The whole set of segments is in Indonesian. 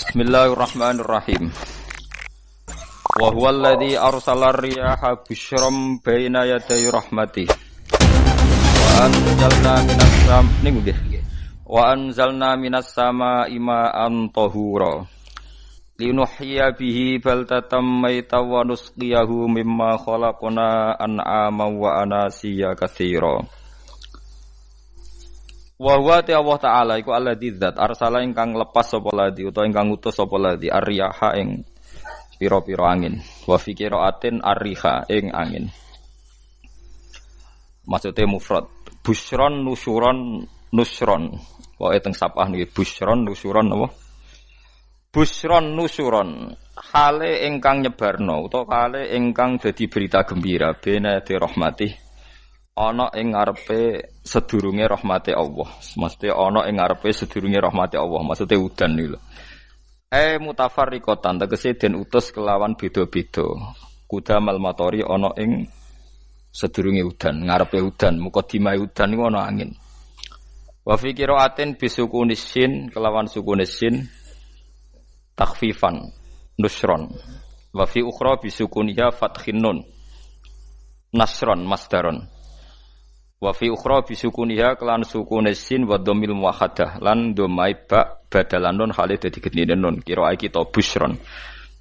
Bismillahirrahmanirrahim. Wa huwa alladzi arsala ar-riyaha busyran baina yaday rahmatih. Wa anzalna minas samaa'i ma'an tahura. Linuhyiya bihi baldatan maytan wa nusqiyahu mimma khalaqna an'aman wa anasiya katsira. Wa huwa Allah Ta'ala iku alladzi dzat arsala ingkang lepas sapa ladzi utawa ingkang utus sapa ladzi ar-riyaha ing pira-pira angin wa fi qiraatin ar-riha ing angin. Maksude mufrad busyron nusyuron nusron wae teng sapah niki busyron nusyuron apa busyron nusyuron hale ingkang nyebarno utawa hale ingkang dadi berita gembira bena di rahmatih ana ing ngarepe sedurunge rahmate Allah. Maksudnya ana ing ngarepe sedurunge rahmate Allah. Maksudnya udan niku lho. Mutafarriqatan tegese den utus kelawan beda-beda. Kudamal matori ana ing sedurunge udan, ngarepe udan, mukadimah udan niku ana angin. Wa fi qiraatin bisukunis sin kelawan sukunis sin takhfifan nusron. Wa fi ukhra bisukuniha fathin nun nasron masdaron. Wa fi ukhra bisukuniha kelan sukunis sin wa dhammil muwahhadah lan dhammai ba badalan nun hale dadi gedene nun kira iki to busron.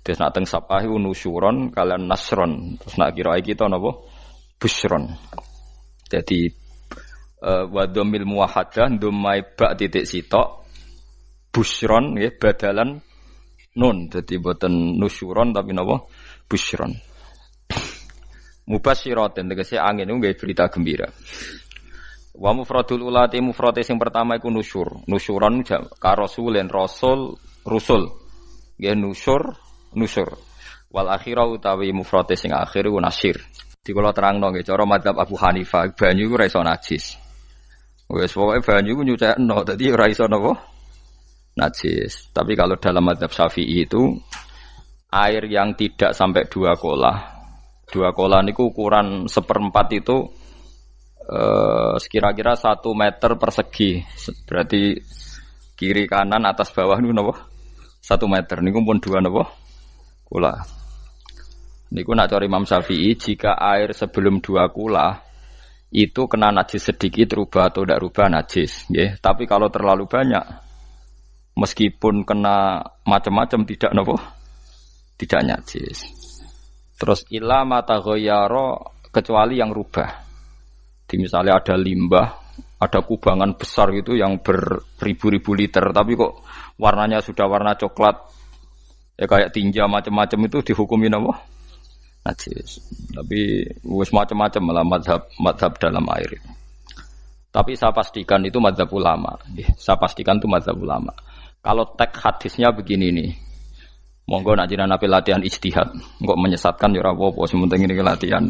Terus nak teng sapah iku nusyuron kalian nasron. Terus nak kira iki to napa busron. Jadi wa dhammil muwahhadah dhammai ba titik sitok busron nggih badalan nun. Dadi boten nusyuron tapi napa busron. Mubasyiratin tegese angin niku nggih berita gembira. Wa mufradul ulati mufrate sing pertama iku nusyur. Nusyuran ka rasulin rasul rusul. Nggih nusyur. Wal akhira utawi mufrate sing akhir iku nasyir. Di kula terangno nggih cara madzhab Abu Hanifah banyu iku ora iso najis. Wis pokoke banyu iku nyucekno dadi ora iso napa najis. Tapi kalau dalam madzhab Syafi'i itu air yang tidak sampai 2 kolah. 2 kolah niku ukuran 1/4 itu sekira-kira 1 meter persegi. Berarti kiri kanan atas bawah niku napa? 1 meter niku pun 2 napa? Kolah. Niku nak cari Imam Syafi'i jika air sebelum 2 kolah itu kena najis sedikit rubah atau tidak rubah najis, nggih. Tapi kalau terlalu banyak meskipun kena macam-macam tidak napa? Tidak najis. Terus ila mata ghayyara kecuali yang rubah. Di misalnya ada limbah, ada kubangan besar gitu yang beribu-ribu liter tapi kok warnanya sudah warna coklat. Ya kayak tinja macam-macam itu dihukumi apa? Najis. Tapi wis macam-macam malah mazhab dalam air. Tapi saya pastikan itu mazhab ulama. Saya pastikan itu mazhab ulama. Kalau teks hadisnya begini nih. Monggo nak jenengan ape latihan ijtihad, engko menyesatkan ya ora apa-apa, sementing ini latihan.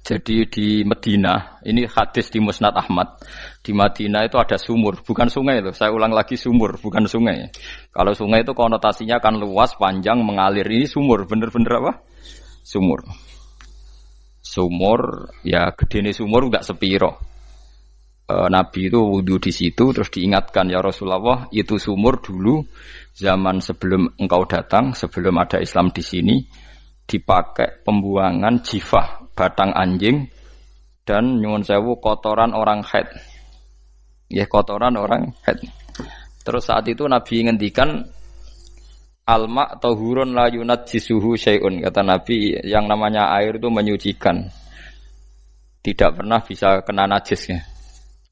Jadi di Madinah, ini hadis di Musnad Ahmad. Di Madinah itu ada sumur, bukan sungai loh. Saya ulang lagi sumur, bukan sungai. Kalau sungai itu konotasinya kan luas, panjang, mengalir. Ini sumur, bener-bener apa? Sumur. Sumur, ya gedene sumur enggak sepiro. Nabi itu wudu di situ terus diingatkan ya Rasulullah itu sumur dulu zaman sebelum engkau datang sebelum ada Islam di sini dipakai pembuangan jifah batang anjing dan nyuwun sewu kotoran orang haid ya kotoran orang haid. Terus saat itu Nabi ngendikan alma tahurun la yunajjisuhu syai'un, kata Nabi yang namanya air itu menyucikan tidak pernah bisa kena najisnya.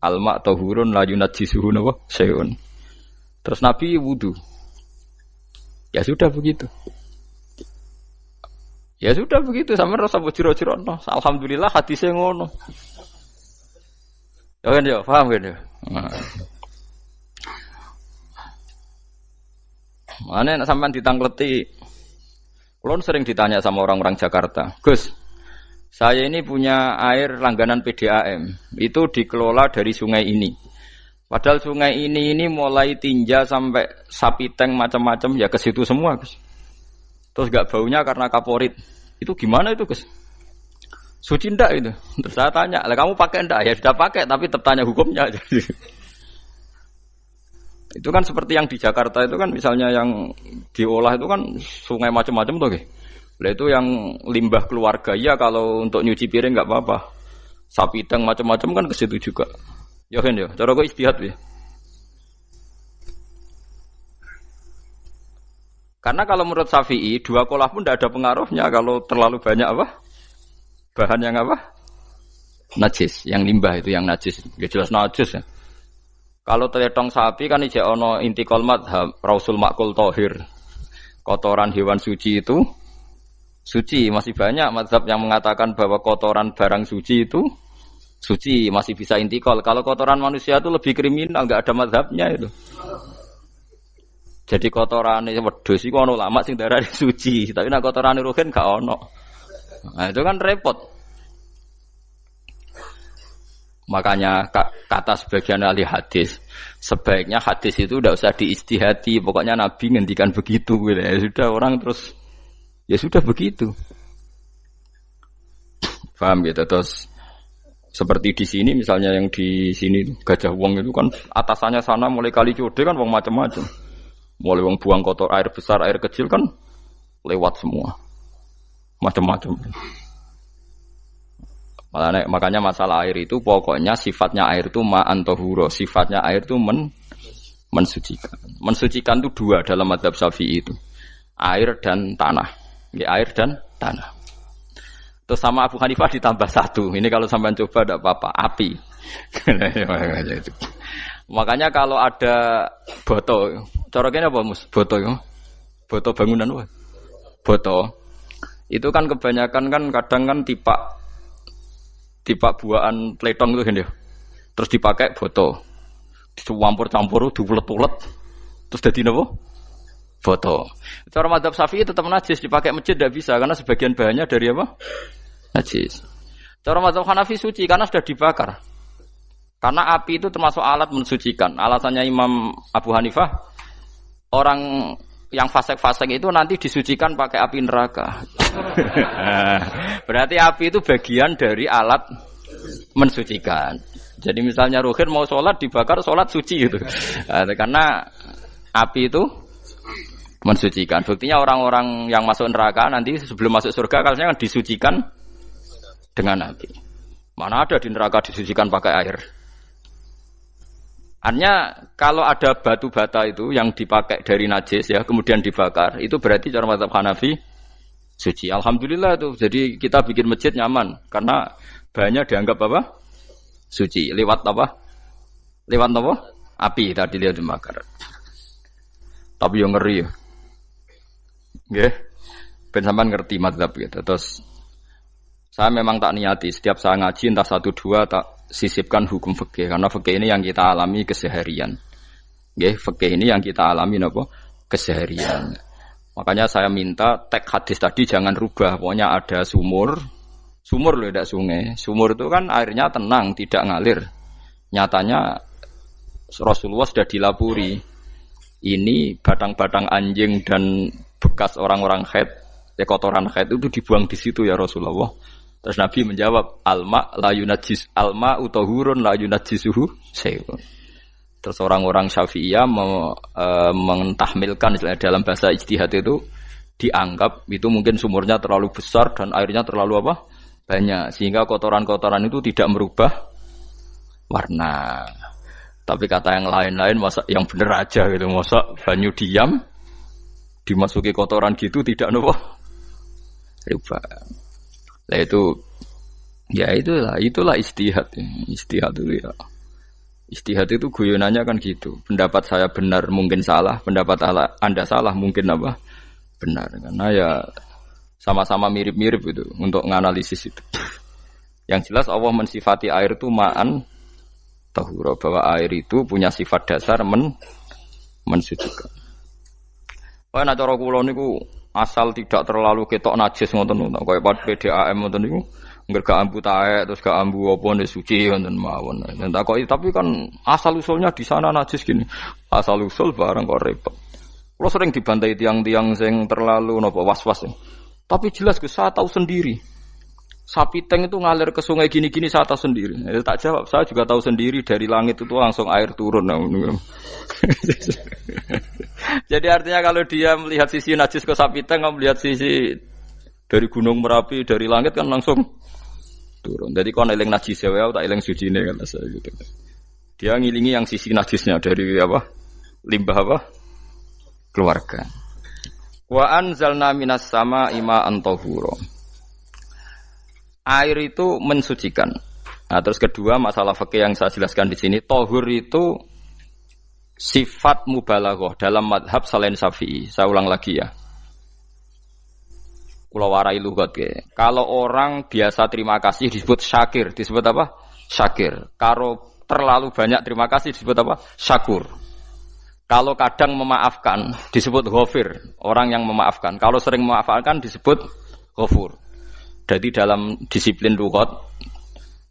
Alma tahurun la yunajjisuhu napa syai'un. Terus Nabi wudu. Ya sudah begitu. Ya sudah begitu sampe rasa jero-jero no. Alhamdulillah hadise ngono. Ya kan ya, paham kan ya? Mane nek sampean ditangkleti. Kulon sering ditanya sama orang-orang Jakarta, "Gus, saya ini punya air langganan PDAM, itu dikelola dari sungai ini. Padahal sungai ini mulai tinja sampai sapi tank macam-macam ya ke situ semua, Gus. Terus enggak baunya karena kaporit. Itu gimana itu, Gus? Suci ndak itu? Terus saya tanya, lah kamu pakai ndak? Ya sudah pakai, tapi tetap tanya hukumnya. Itu kan seperti yang di Jakarta itu kan misalnya yang diolah itu kan sungai macam-macam tuh, gitu. Lah itu yang limbah keluarga ya kalau untuk nyuci piring nggak apa-apa. Sapi teng macam-macam kan ke situ juga. Ya kan ya, cara kok istihad ya. Karena kalau menurut Syafi'i, 2 kolah pun tidak ada pengaruhnya kalau terlalu banyak apa? Bahan yang apa? Najis, yang limbah itu yang najis. Ya jelas najis ya. Kalau teletong sapi kan ijek ono intikal madhab, rausul makul tohir. Kotoran hewan suci itu suci, masih banyak madhab yang mengatakan bahwa kotoran barang suci itu suci, masih bisa intikal. Kalau kotoran manusia itu lebih kriminal, enggak ada madhabnya itu. Jadi kotorane wedhus iku ana ulama sing darani suci, tapi nek kotorane ruhin gak ono. Nah, itu kan repot. Makanya kata sebagian ahli hadis, sebaiknya hadis itu tidak usah diistihati, pokoknya Nabi ngendikan begitu gitu. Ya sudah orang terus ya sudah begitu. Paham gitu terus seperti di sini misalnya yang di sini Gajah Wong itu kan atasannya sana mulai kali Code kan wong macam-macam. Mulai wong buang kotor air besar, air kecil kan lewat semua. Macam-macam. Makanya masalah air itu pokoknya sifatnya air itu ma'an tahura, sifatnya air itu mensucikan. Mensucikan itu 2 dalam mazhab Syafi'i itu. Air dan tanah. Ya, air dan tanah. Terus sama Abu Hanifah ditambah 1. Ini kalau sampean coba tidak apa-apa, api. Makanya kalau ada boto, cara kene apa Mus? Boto ya. Boto bangunan apa? Boto. Itu kan kebanyakan kan kadang kan tipak buahan pletong itu kan ya. Terus dipakai boto. Dicampur-campur, diulet-ulet. Terus dadi napa? Boto. Cara mazhab Syafi'i tetap najis, dipakai masjid tidak bisa karena sebagian bahannya dari apa? Najis. Cara mazhab Hanafi suci karena sudah dibakar. Karena api itu termasuk alat mensucikan. Alasannya Imam Abu Hanifah, orang yang fasik-fasik itu nanti disucikan pakai api neraka. Berarti api itu bagian dari alat mensucikan. Jadi misalnya Ruhin mau sholat dibakar, sholat suci itu. Karena api itu mensucikan. Buktinya orang-orang yang masuk neraka nanti sebelum masuk surga kalanya kan disucikan dengan api. Mana ada di neraka disucikan pakai air? Artinya kalau ada batu bata itu yang dipakai dari najis ya kemudian dibakar itu berarti cara mazhab Hanafi suci. Alhamdulillah itu. Jadi kita bikin masjid nyaman karena bahannya dianggap apa? Suci. Lewat apa? Lewat apa? Api tadi dia dibakar. Tapi yang ngeri ya. Nggih. Ben sampean ngerti mazhab gitu. Terus saya memang tak niati setiap saya ngaji entah 1-2 tak sisipkan hukum fikih karena fikih ini yang kita alami keseharian. Nggih, fikih ini yang kita alami napa? Keseharian. Makanya saya minta teks hadis tadi jangan rubah. Pokoknya ada sumur loh tidak sungai. Sumur itu kan airnya tenang, tidak ngalir. Nyatanya Rasulullah sudah dilapuri. Ini batang-batang anjing dan bekas orang-orang haid, kotoran haid itu dibuang di situ ya Rasulullah. Terus Nabi menjawab, alma la yunajjis alma utahurun la yunajjisuhu syai'un. Terus orang-orang Syafi'iyah mentahmilkan dalam bahasa ijtihad itu dianggap itu mungkin sumurnya terlalu besar dan airnya terlalu apa? Banyak sehingga kotoran-kotoran itu tidak merubah warna. Tapi kata yang lain-lain masa yang bener aja gitu, masa banyu diam dimasuki kotoran gitu tidak nopo rubah. Nah itu ya itulah istihad. Istihad itu ya. Istihad itu guyonannya kan gitu. Pendapat saya benar mungkin salah, pendapat Anda salah mungkin apa? Benar. Karena ya sama-sama mirip-mirip itu untuk menganalisis itu. Yang jelas Allah mensifati air itu ma'an tahura, bahwa air itu punya sifat dasar mensucikan. Wah nek cara kula niku asal tidak terlalu ketok najis ngoten niku kaya PDAM ngoten niku ngger gak ambu taek terus gak ambu apa nek suci ngoten mawon. Dan takoki tapi kan asal usulnya di sana najis gini. Asal usul barang kok repot. Kula sering dibantai tiang-tiang sing terlalu napa was-was. Tapi jelas saya tahu sendiri. sapi teng itu ngalir ke sungai gini-gini saya tahu sendiri. Tak jawab, saya juga tahu sendiri dari langit itu langsung air turun. Jadi artinya kalau dia melihat sisi najis ke sapi teng, melihat sisi dari gunung Merapi, dari langit kan langsung turun. Jadi kalau eling najis ya, tak eling suci ini kan saya gitu. Dia ngilingi yang sisi najisnya dari apa? Limbah apa? Keluarga. Wa anzalna minas sama ima antahuro. Air itu mensucikan. Nah, terus kedua masalah fikih yang saya jelaskan di sini, tahur itu sifat mubalaghah dalam madhab selain Syafi'i. Saya ulang lagi ya. Kula warai lughat ke. Kalau orang biasa terima kasih disebut syakir, disebut apa? Syakir. Kalau terlalu banyak terima kasih disebut apa? Syakur. Kalau kadang memaafkan disebut ghafir, orang yang memaafkan. Kalau sering memaafkan disebut ghafur. Jadi dalam disiplin lughat,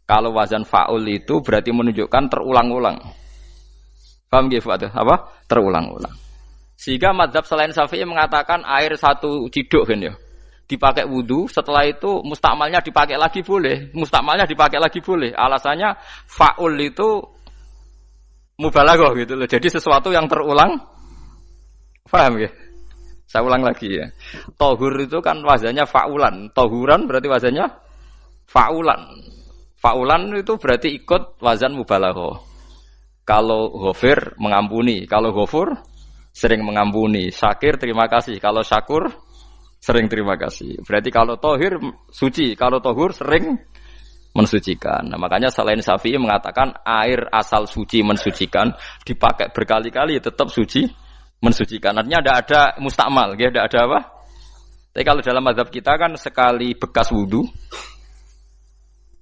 kalau wazan fa'ul itu berarti menunjukkan terulang-ulang. Paham nggih Pak? Apa? Terulang-ulang. Sehingga mazhab selain Syafi'i mengatakan air satu ciduk kan ya. Dipakai wudu, setelah itu mustakmalnya dipakai lagi boleh. Mustakmalnya dipakai lagi boleh. Alasannya fa'ul itu mubalaghah gitu loh. Jadi sesuatu yang terulang. Paham ya? Saya ulang lagi ya. Tahur itu kan wazannya fa'ulan. Tahuran berarti wazannya fa'ulan. Fa'ulan itu berarti ikut wazan mubalaghah. Kalau ghafir mengampuni, kalau ghafur sering mengampuni. Syakir terima kasih, kalau syakur sering terima kasih. Berarti kalau tahir suci, kalau tahur sering mensucikan. Nah, makanya selain Syafi'i mengatakan air asal suci mensucikan, dipakai berkali-kali tetap suci mensucikan. Artinya ada mustakmal, ya, ada apa? Tapi kalau dalam mazhab kita kan sekali bekas wudu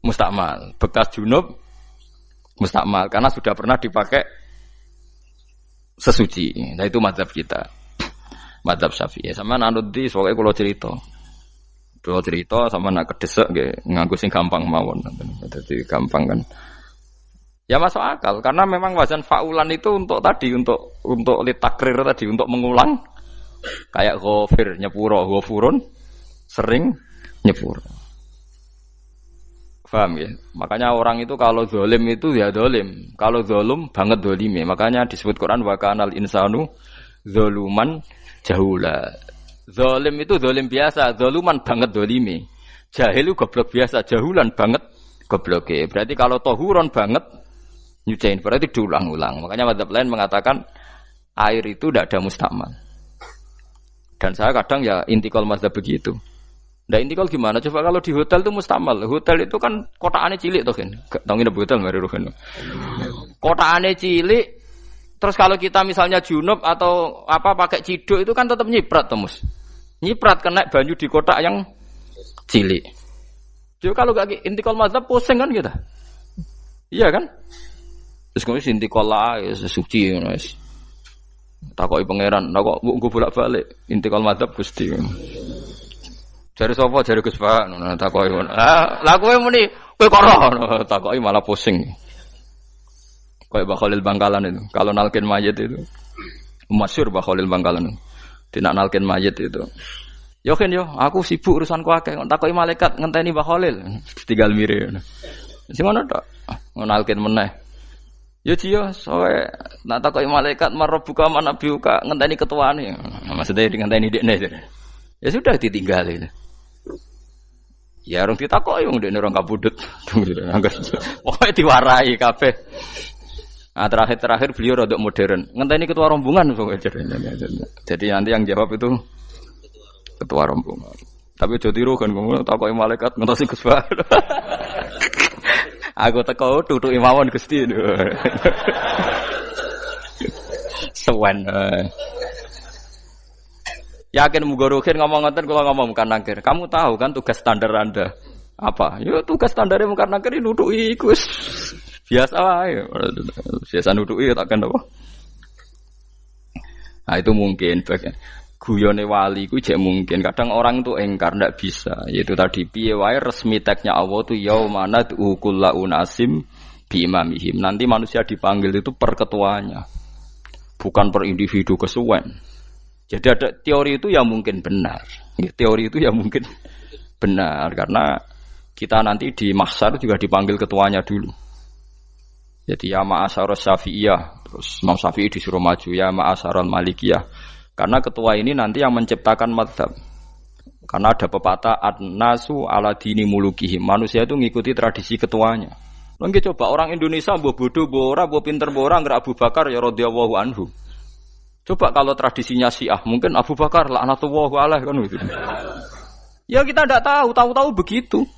mustakmal, bekas junub mustakmal karena sudah pernah dipakai sesuci. Nah itu mazhab kita, mazhab Syafi'i. Sama nanut di soalnya kalau cerita sama nak kedesek nganggo sing gampang mawon. Jadi gampang kan. Ya masuk akal karena memang wazan fa'ulan itu untuk tadi untuk litakrir tadi untuk mengulang kayak ghafir nyepuro ghafurun sering nyepuro. Paham ya? Makanya orang itu kalau zalim itu ya zalim, kalau zalum banget zalime. Makanya disebut Quran wa kanal insanu zaluman jahula. Zalim itu zalim biasa, zaluman banget zalime. Jahil itu goblok biasa, jahulan banget gobloke. Berarti kalau tahuron banget nyuciin berarti diulang-ulang. Makanya mazhab lain mengatakan air itu tidak ada mustakmal. Dan saya kadang ya intikal mazhab begitu. Nah intikal gimana? Coba kalau di hotel itu mustakmal. Hotel itu kan kotaannya cilik toh kan. Tahu nggak hotel mari rohen. Kotaannya cilik. Terus kalau kita misalnya junub atau apa pakai ciduk itu kan tetap nyiprat toh mus. Nyiprat kena banyu di kotak yang cilik. Jadi kalau gak intikal mazhab pusing kan kita. Iya kan? Terus kemudian intikal lah suci guys. Takoki pangeran, kok nggo bolak-balik intikal mazhab Gusti. Jare sapa jare Gus Pak ngono takoki ngono. Lah kowe muni kowe kok roh takoki malah pusing. Kayak Mbah Khalil Bangkalan itu. Kalau nalkin mayit itu masyhur Mbah Khalil Bangkalan. Tidak nalkin mayit itu. Yo kan yo, aku sibuk urusanku akeh. Takoki malaikat ngenteni Mbah Khalil. Tinggal mire. Sing ngono tok. Nalkin meneh. Ya jiyo, soalnya nak takoki malaikat marbuka manabiuka ngenteni ketuane. Maksudnya ngenteni dekne. Ya sudah ditinggali. Ya orang ditakoki wong dekne orang kabudut. Pokoke diwarai kabeh. Nah, terakhir beliau rodok modern. Ngenteni ketua rombongan pokoke. Jadi nanti yang jawab itu ketua rombongan. Tapi aja tiru kan ngomong takoki malaikat ngentosi Gus Pak. Aku teko tutuki mawon Gusti. Sewen. Yakin mugorokin ngomong ngoten kula ngomong bukan nangkir. Kamu tahu kan tugas standar Anda apa? Ya tugas standarnya bukan nangkir nutuki iku biasa wae. Biasa nutuki tak kan apa? Nah itu mungkin bagian guyone wali ku jek mungkin kadang orang itu engkar ndak bisa yaitu tadi piye wae resmi teksnya Allah tu yaumana kullu unasim bi imamihim nanti manusia dipanggil itu per ketuanya bukan per individu kesuwen jadi ada teori itu yang mungkin benar ya, teori itu yang mungkin benar karena kita nanti di mahsyar juga dipanggil ketuanya dulu. Jadi ya ma'asyarus Syafi'iyah, terus Imam Syafi'i disuruh maju ya ma'asyarul Malikiyah. Karena ketua ini nanti yang menciptakan madhab. Karena ada pepatah an-nasu ala dini mulukihim. Manusia itu ngikuti tradisi ketuanya. Lagi coba orang Indonesia mbok bodoh, mbok ora, mbok pinter, mbok ora, Abu Bakar ya radhiyallahu anhu. Coba kalau tradisinya Syiah, mungkin Abu Bakar laknatullah alaih kan gitu. Ya kita tidak tahu begitu.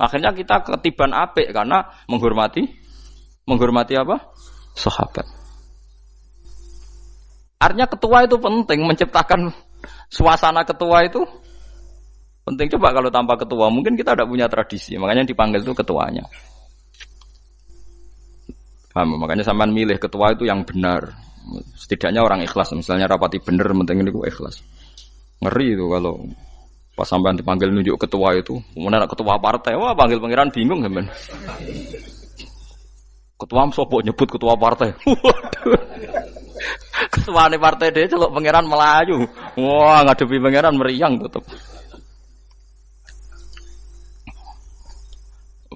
Akhirnya kita ketiban apik karena menghormati apa? Sahabat. Artinya ketua itu penting, menciptakan suasana ketua itu penting. Coba kalau tanpa ketua, mungkin kita tidak punya tradisi. Makanya dipanggil itu ketuanya. Paham? Makanya sampean milih ketua itu yang benar. Setidaknya orang ikhlas. Misalnya rapati benar, penting ini ikhlas. Ngeri itu kalau pas sampean dipanggil nunjuk ketua itu, kemudian ketua partai, wah panggil pangeran bingung sampean. Ketua sopo nyebut ketua partai. Waduh. Ketuane partai dia celuk pangeran melayu. Wah, ngadepi pangeran meriang tetep.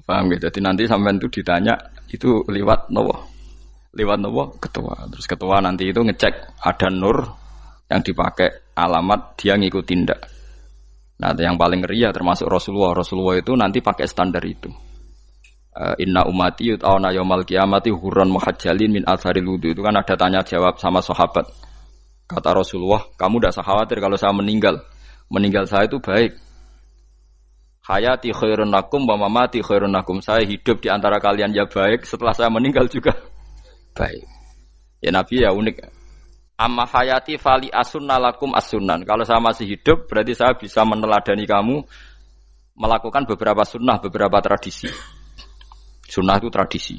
Paham gitu. Jadi nanti sampean itu ditanya itu lewat nopo? Lewat nopo? Ketua. Terus ketua nanti itu ngecek ada nur yang dipakai alamat dia ngikutin ndak. Nah, yang paling ngeri ya termasuk Rasulullah. Rasulullah itu nanti pakai standar itu. Inna umati yut'auna yaumal qiyamati hurran muhajjalin min atharil wudu. Itu kan ada tanya jawab sama sahabat. Kata Rasulullah, kamu tidak usah khawatir kalau saya meninggal. Meninggal saya itu baik. Hayati khairun lakum wa mamati khairun lakum. Saya hidup di antara kalian ya baik, setelah saya meninggal juga baik. Ya Nabi ya unik. Amma hayati fali asunna lakum as-sunan. Kalau saya masih hidup berarti saya bisa meneladani kamu melakukan beberapa sunnah, beberapa tradisi. Sunnah itu tradisi.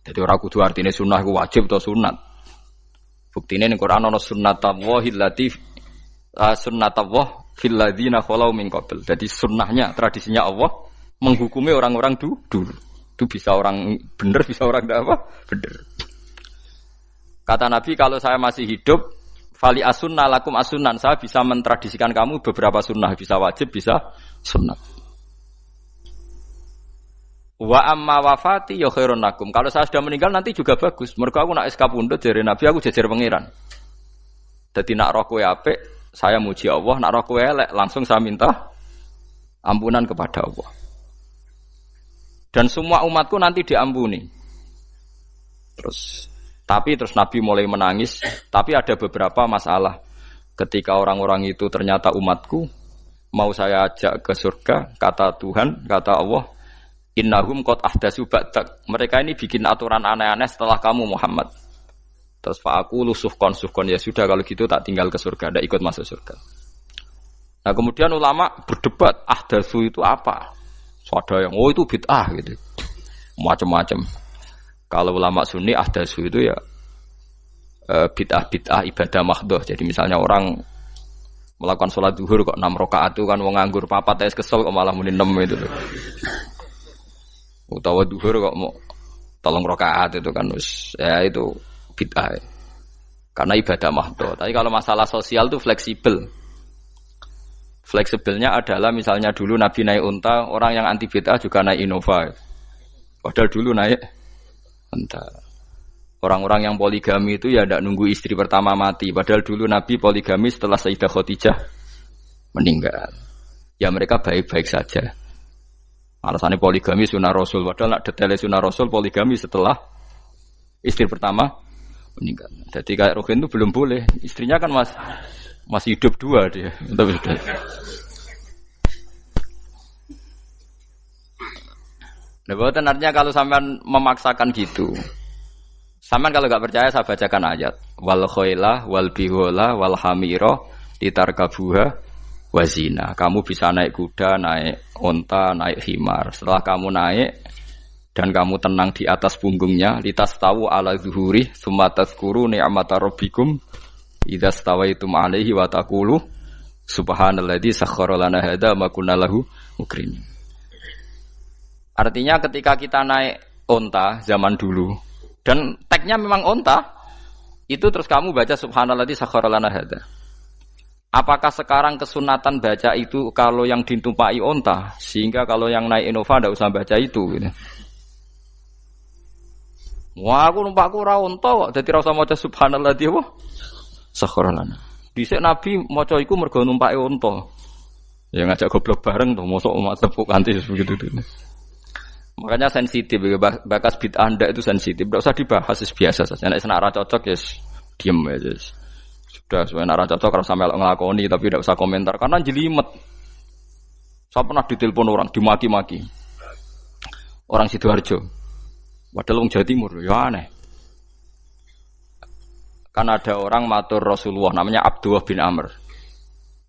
Jadi orang kudu artinya sunnah itu wajib atau sunat. Buktinya di Quran ada sunnatallahil latif sunnatullah fil ladzina khalau min qabl. Jadi sunnahnya, tradisinya Allah menghukumi orang-orang dulu. Itu bisa orang benar, bisa orang tidak apa? Benar. Kata Nabi kalau saya masih hidup fali asunna lakum asunan, saya bisa mentradisikan kamu beberapa sunnah, bisa wajib, bisa sunnat. Wa amma wafati ya khairun lakum. Kalau saya sudah meninggal nanti juga bagus. Mergo aku nak SK pundhut jare Nabi aku jejer pangeran. Dadi nak roh kowe apik, saya muji Allah, nak roh kowe elek langsung saya minta ampunan kepada Allah. Dan semua umatku nanti diampuni. Tapi terus Nabi mulai menangis, tapi ada beberapa masalah. Ketika orang-orang itu ternyata umatku, mau saya ajak ke surga, kata Tuhan, kata Allah, innahum qad ahdatsu ba'dak. Mereka ini bikin aturan aneh-aneh setelah kamu Muhammad. Terus aku suhkon ya sudah kalau gitu tak tinggal ke surga, tidak ikut masuk surga. Nah kemudian ulama berdebat ahdatsu itu apa? So, ada yang itu bid'ah gitu. Macam-macam. Kalau ulama Sunni ahdatsu itu ya bid'ah ibadah mahdhah. Jadi misalnya orang melakukan sholat zuhur kok 6 rakaat itu kan wong nganggur papat es kesel kok malah muni 6 itu. Utawa duhur kok mau 3 rakaat itu kan ya itu bid'ah. Karena ibadah mahdhah. Tapi kalau masalah sosial itu fleksibel. Fleksibelnya adalah misalnya dulu Nabi naik unta, orang yang anti bid'ah juga naik Innova. Padahal dulu naik unta. Orang-orang yang poligami itu ya tidak nunggu istri pertama mati. Padahal dulu Nabi poligami setelah Sayyidah Khadijah meninggal. Ya mereka baik-baik saja. Alasannya poligami sunnah Rasul. Padahal nak detailnya sunnah Rasul poligami setelah istri pertama meninggal. Jadi kayak Ruhin itu belum boleh. Istrinya kan masih hidup 2 dia. Nah, bahkan artinya kalau sampean memaksakan gitu. Sampean kalau enggak percaya saya bacakan ayat. Wal khailah wal bihola wal hamira litarkabuha wazina. Kamu bisa naik kuda, naik onta, naik himar. Setelah kamu naik dan kamu tenang di atas punggungnya, litas tahu ala zuhuri, sumatas kuru ni'mata rabbikum, idza stawaitum alaihi wa taqulu subhanalladzi sakhkhara lana hadza ma kunna lahu mukrimin. Artinya ketika kita naik onta zaman dulu dan tagnya memang onta, itu terus kamu baca subhanalladzi sakhkhara lana hadza. Apakah sekarang kesunatan baca itu kalau yang ditumpai onta, sehingga kalau yang naik Innova ndak usah baca itu gitu. Wah, aku numpakku ora onta kok, dadi ora usah maca subhanallah dia apa? Sakharan. Dhisik Nabi maca iku mergo numpake onta. Ya ngajak goblok bareng tuh, mosok tepuk kanthi begitu tuh. Makanya sensitif, bakas bid'ah ndak itu sensitif, ndak usah dibahas, biasa saja. Nek senara cocok ya diem aja. Sudah, sebenarnya nara cocok kalau sampai ngelakoni tapi tidak usah komentar karena jelimet. Saya pernah ditelepon orang, dimaki-maki. Orang Sidoarjo. Padahal orang Jawa Timur, ya aneh. Kan ada orang matur Rasulullah namanya Abdullah bin Amr.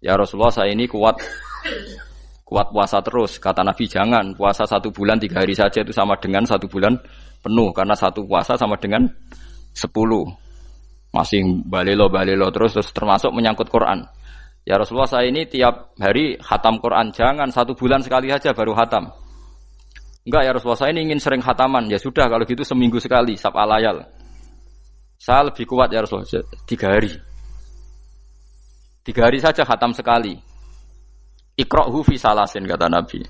Ya Rasulullah, saya ini kuat puasa terus. Kata Nabi, jangan puasa 1 bulan 3 hari saja itu sama dengan 1 bulan penuh karena 1 puasa sama dengan 10. Masih balelo terus termasuk menyangkut Quran. Ya Rasulullah, saya ini tiap hari khatam Quran, jangan 1 bulan sekali saja baru khatam. Enggak ya Rasulullah, saya ini ingin sering khataman. Ya sudah kalau gitu seminggu sekali sab'al layal. Saya lebih kuat ya Rasulullah, 3 hari. 3 hari saja khatam sekali. Iqra'hu fi salasin kata Nabi.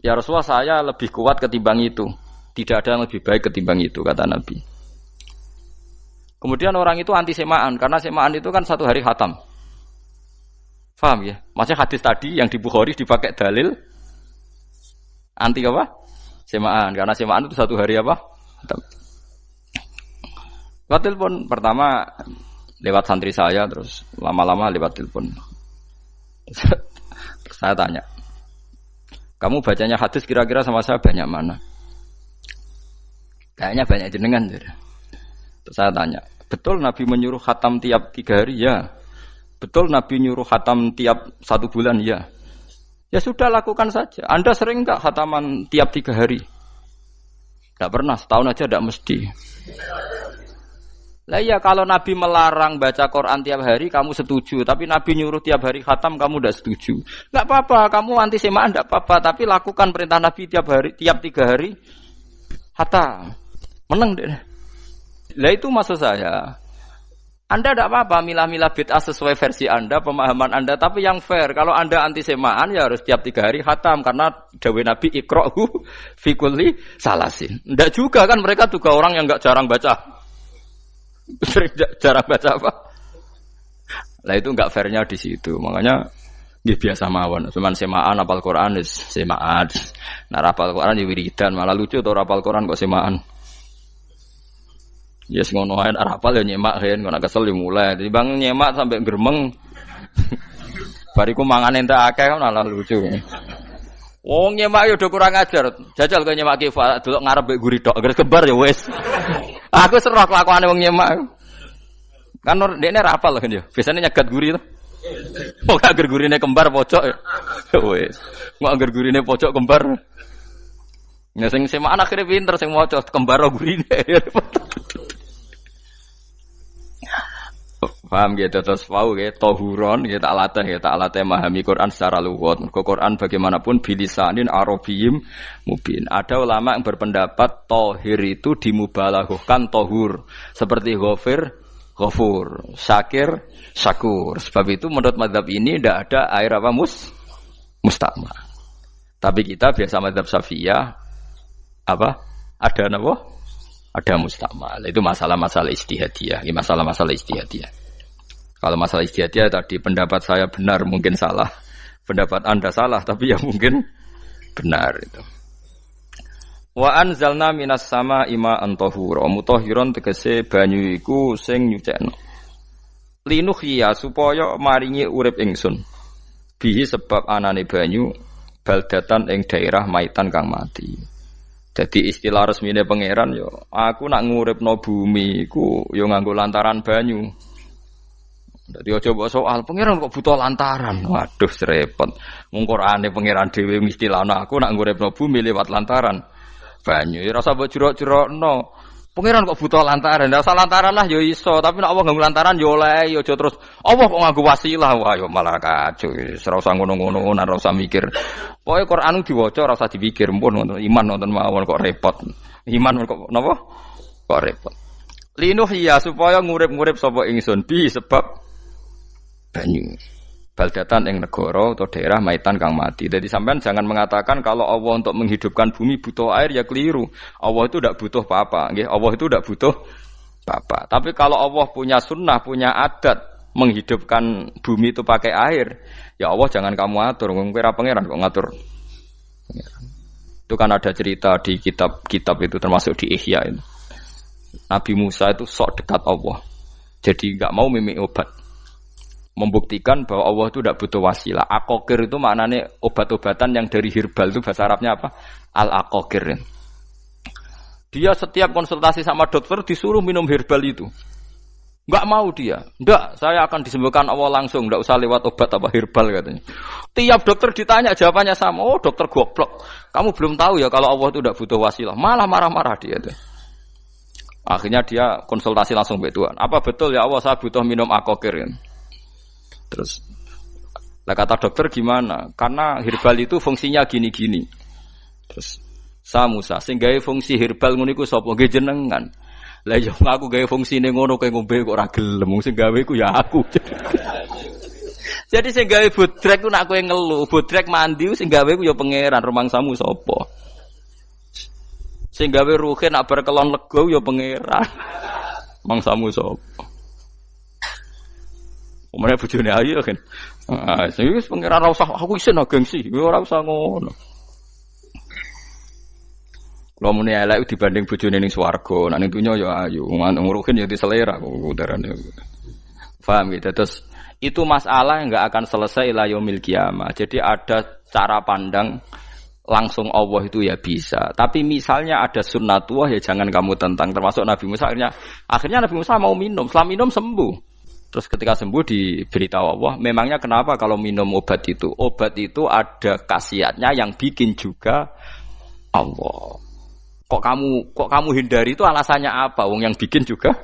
Ya Rasulullah, saya lebih kuat ketimbang itu. Tidak ada yang lebih baik ketimbang itu kata Nabi. Kemudian orang itu anti semaan, karena semaan itu kan 1 hari khatam. Paham ya? Maksudnya hadis tadi yang di Bukhari dipakai dalil anti apa? Semaan, karena semaan itu 1 hari apa? Khatam. Lewat telepon pertama lewat santri saya, terus lama-lama lewat telepon. Terus saya tanya, kamu bacanya hadis kira-kira sama saya banyak mana? Kayaknya banyak jenengan. Terus saya tanya, betul Nabi menyuruh khatam tiap 3 hari? Ya. Betul Nabi nyuruh khatam tiap 1 bulan? Ya. Ya sudah lakukan saja. Anda sering enggak khataman tiap 3 hari? Enggak pernah, setahun aja enggak mesti. Lah iya kalau Nabi melarang baca Quran tiap hari kamu setuju, tapi Nabi nyuruh tiap hari khatam kamu enggak setuju. Enggak apa-apa, kamu anti semaan enggak apa-apa, tapi lakukan perintah Nabi tiap 3 hari khatam. Menang deh. Lah itu maksud saya. Anda tidak apa-apa milah-milah bid'ah sesuai versi Anda, pemahaman Anda, tapi yang fair. Kalau Anda anti semaan ya harus tiap 3 hari khatam karena dawuh Nabi iqra'hu fi kulli salasin. Enggak juga kan mereka juga orang yang enggak jarang baca. Jarang baca apa? Lah itu enggak fairnya di situ. Makanya nggih biasa mawon. Cuman semaan apal Quran wis semaan. Nah apal Quran ya wiridan, malah lucu to apal Quran kok semaan. Ya yes, ngono ae arapal ya nyemak kan ngono kesel mulai. Jadi bang nyemak sampai gremeng. Bariku mangan entek akeh kan malah lucu. Wong nyemak yo do kurang ajar. Jajal kok nyemak ki delok ngarep mbek guri tok, agar kebar ya wis. Aku serah kelakuane wong nyemak. Kan dekne ra apal kan yo. Biasane nyegat guri to. Wong agar gurine kembar pojok ya. Wis. Kok agar gurine pojok kembar. Ya sing semaan akhire pinter sing maca kembar gurine. Paham gitu terus pau gitu tohuron gitu tak latih memahami Quran secara luwat. Quran bagaimanapun bilisanin arabiyyin mubin. Ada ulama yang berpendapat tohir itu dimubalaghahkan tohur seperti ghafur, syakir, syakur. Sebab itu menurut mazhab ini tidak ada air apa musta'mal. Tapi kita biasa mazhab Syafi'iyah apa? Ada apa? Ada musta'mal. Itu masalah-masalah ijtihadiyah, masalah-masalah ijtihadiyah. Kalau masalah ijtihadiyah tadi pendapat saya benar mungkin salah, pendapat Anda salah tapi ya mungkin benar itu. Wa anzalna minas sama ima'an tahura mutahhiran tegese banyu iku sing nyucekno. Linuhya supaya maringi urip ingsun. Bihi sebab anane banyu baldatan ing daerah maitan kang mati. Jadi istilah resmine pangeran yo aku nak nguripno bumi iku yo nganggo lantaran banyu. Dadi aja mbok soal pangeran kok butuh lantaran. Waduh repot. Mung Qur'ane pangeran dhewe istilahno aku nak nguripno bumi lewat lantaran banyu. Ya rasa mbok jurok-jurokno. Pangeran kok butuh lantaran. Ndak usah lantaran lah ya iso, tapi nek Allah nganggo lantaran ya oleh ya aja terus Allah kok nganggo wasilah. Wah ya malah kacau. Ora usah ngono-ngono, ora usah mikir. Pokoke Qur'an diwaca ora usah dipikir, pun iman wonten mawon kok repot. Iman kok napa? Kok repot. Linuh ya supaya ngurip-ngurip sapa ingsun bi sebab banyu. Baldatan ing negara atau daerah maitan kang mati. Jadi sampean jangan mengatakan kalau Allah untuk menghidupkan bumi butuh air, ya keliru. Allah itu tidak butuh apa-apa, nggih. Allah itu tidak butuh apa-apa. Tapi kalau Allah punya sunnah, punya adat menghidupkan bumi itu pakai air, ya Allah jangan kamu atur. Wong kira pangeran kok ngatur. Itu kan ada cerita di kitab-kitab itu termasuk di Ihya itu. Nabi Musa itu sok dekat Allah. Jadi enggak mau mimik obat. Membuktikan bahwa Allah itu tidak butuh wasilah. Aqaqir itu maknanya obat-obatan yang dari herbal, itu bahasa Arabnya apa? Al-aqaqir. Dia setiap konsultasi sama dokter disuruh minum herbal itu. Enggak mau dia. Enggak, saya akan disembuhkan Allah langsung, enggak usah lewat obat apa herbal katanya. Tiap dokter ditanya jawabannya sama. Oh, dokter goblok. Kamu belum tahu ya kalau Allah itu tidak butuh wasilah. Malah marah-marah dia tuh. Akhirnya dia konsultasi langsung ke Tuhan. Apa betul ya Allah saya butuh minum aqaqir? Terus, lah kata dokter gimana? Karena herbal itu fungsinya gini-gini. Terus, Musa, sing gawe fungsi herbal ngono iku sapa? Nggih jenengan. Lah yo aku gawe fungsine ngono kowe ngombe kok ora gelem. Sing gawe iku ya aku. Jadi sing gawe bodrek ku nak kowe ngelu, bodrek mandi sing gawe ku ya pangeran, rumangsamu sapa? Sing gawe ruhe nak berkelon lego ya pangeran. Mangsamu sapa? Umane bojone ayu kan. Ah, wis pangeran ora usah aku isin gengsi, ora usah ngono. Kalau muni elek dibanding bojone ning swarga, nek ning dunya ya ayu, nguruhin ya diselera kok udarane. Paham gitu. Terus itu masalah yang enggak akan selesai ila yaumil qiyamah. Jadi ada cara pandang langsung Allah itu ya bisa. Tapi misalnya ada sunnatullah ya jangan kamu tentang. Termasuk Nabi Musa akhirnya Nabi Musa mau minum, setelah minum sembuh. Terus ketika sembuh diberitahu Allah, memangnya kenapa kalau minum obat itu? Obat itu ada khasiatnya yang bikin juga Allah. Kok kamu hindari itu alasannya apa? Wong yang bikin juga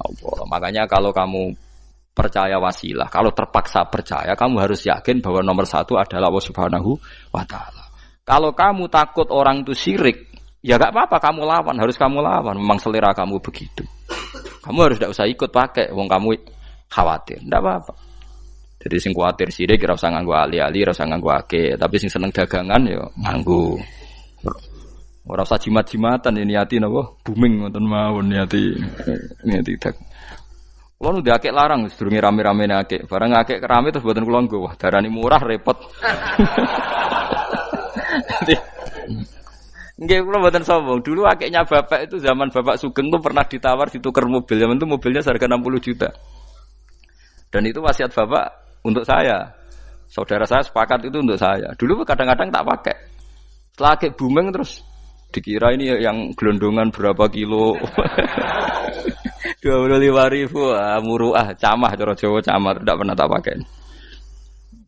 Allah. Makanya kalau kamu percaya wasilah, kalau terpaksa percaya, kamu harus yakin bahwa nomor satu adalah Allah Subhanahu wa Ta'ala. Kalau kamu takut orang itu syirik, ya gak apa-apa kamu lawan, harus kamu lawan. Memang selera kamu begitu. Kamu harus tidak usah ikut pakai, wong kamu khawatir, tidak apa-apa. Jadi sing khawatir syirik, ora usah nganggo ali-ali, ora usah nganggo ake. Tapi sing seneng dagangan, yo nganggo. Ora usah jimat-jimatan ini niati napa? Booming ngoten mawon niati dak. Kulo nu diakek larang sedurunge rame-rame akek. Barang akek rame terus mboten kula nggo. Wah, darani murah repot. Nggih kula mboten sombong. Dulu akeknya bapak itu zaman Bapak Sugeng tuh pernah ditawar ditukar mobil. Zaman itu mobilnya harga 60 juta. Dan itu wasiat bapak untuk saya. Saudara saya sepakat itu untuk saya. Dulu kadang-kadang tak pakai. Setelah akek booming terus dikira ini yang gelondongan berapa kilo. 25.000 muruah camah cara Jawa camah tidak pernah tak pakai.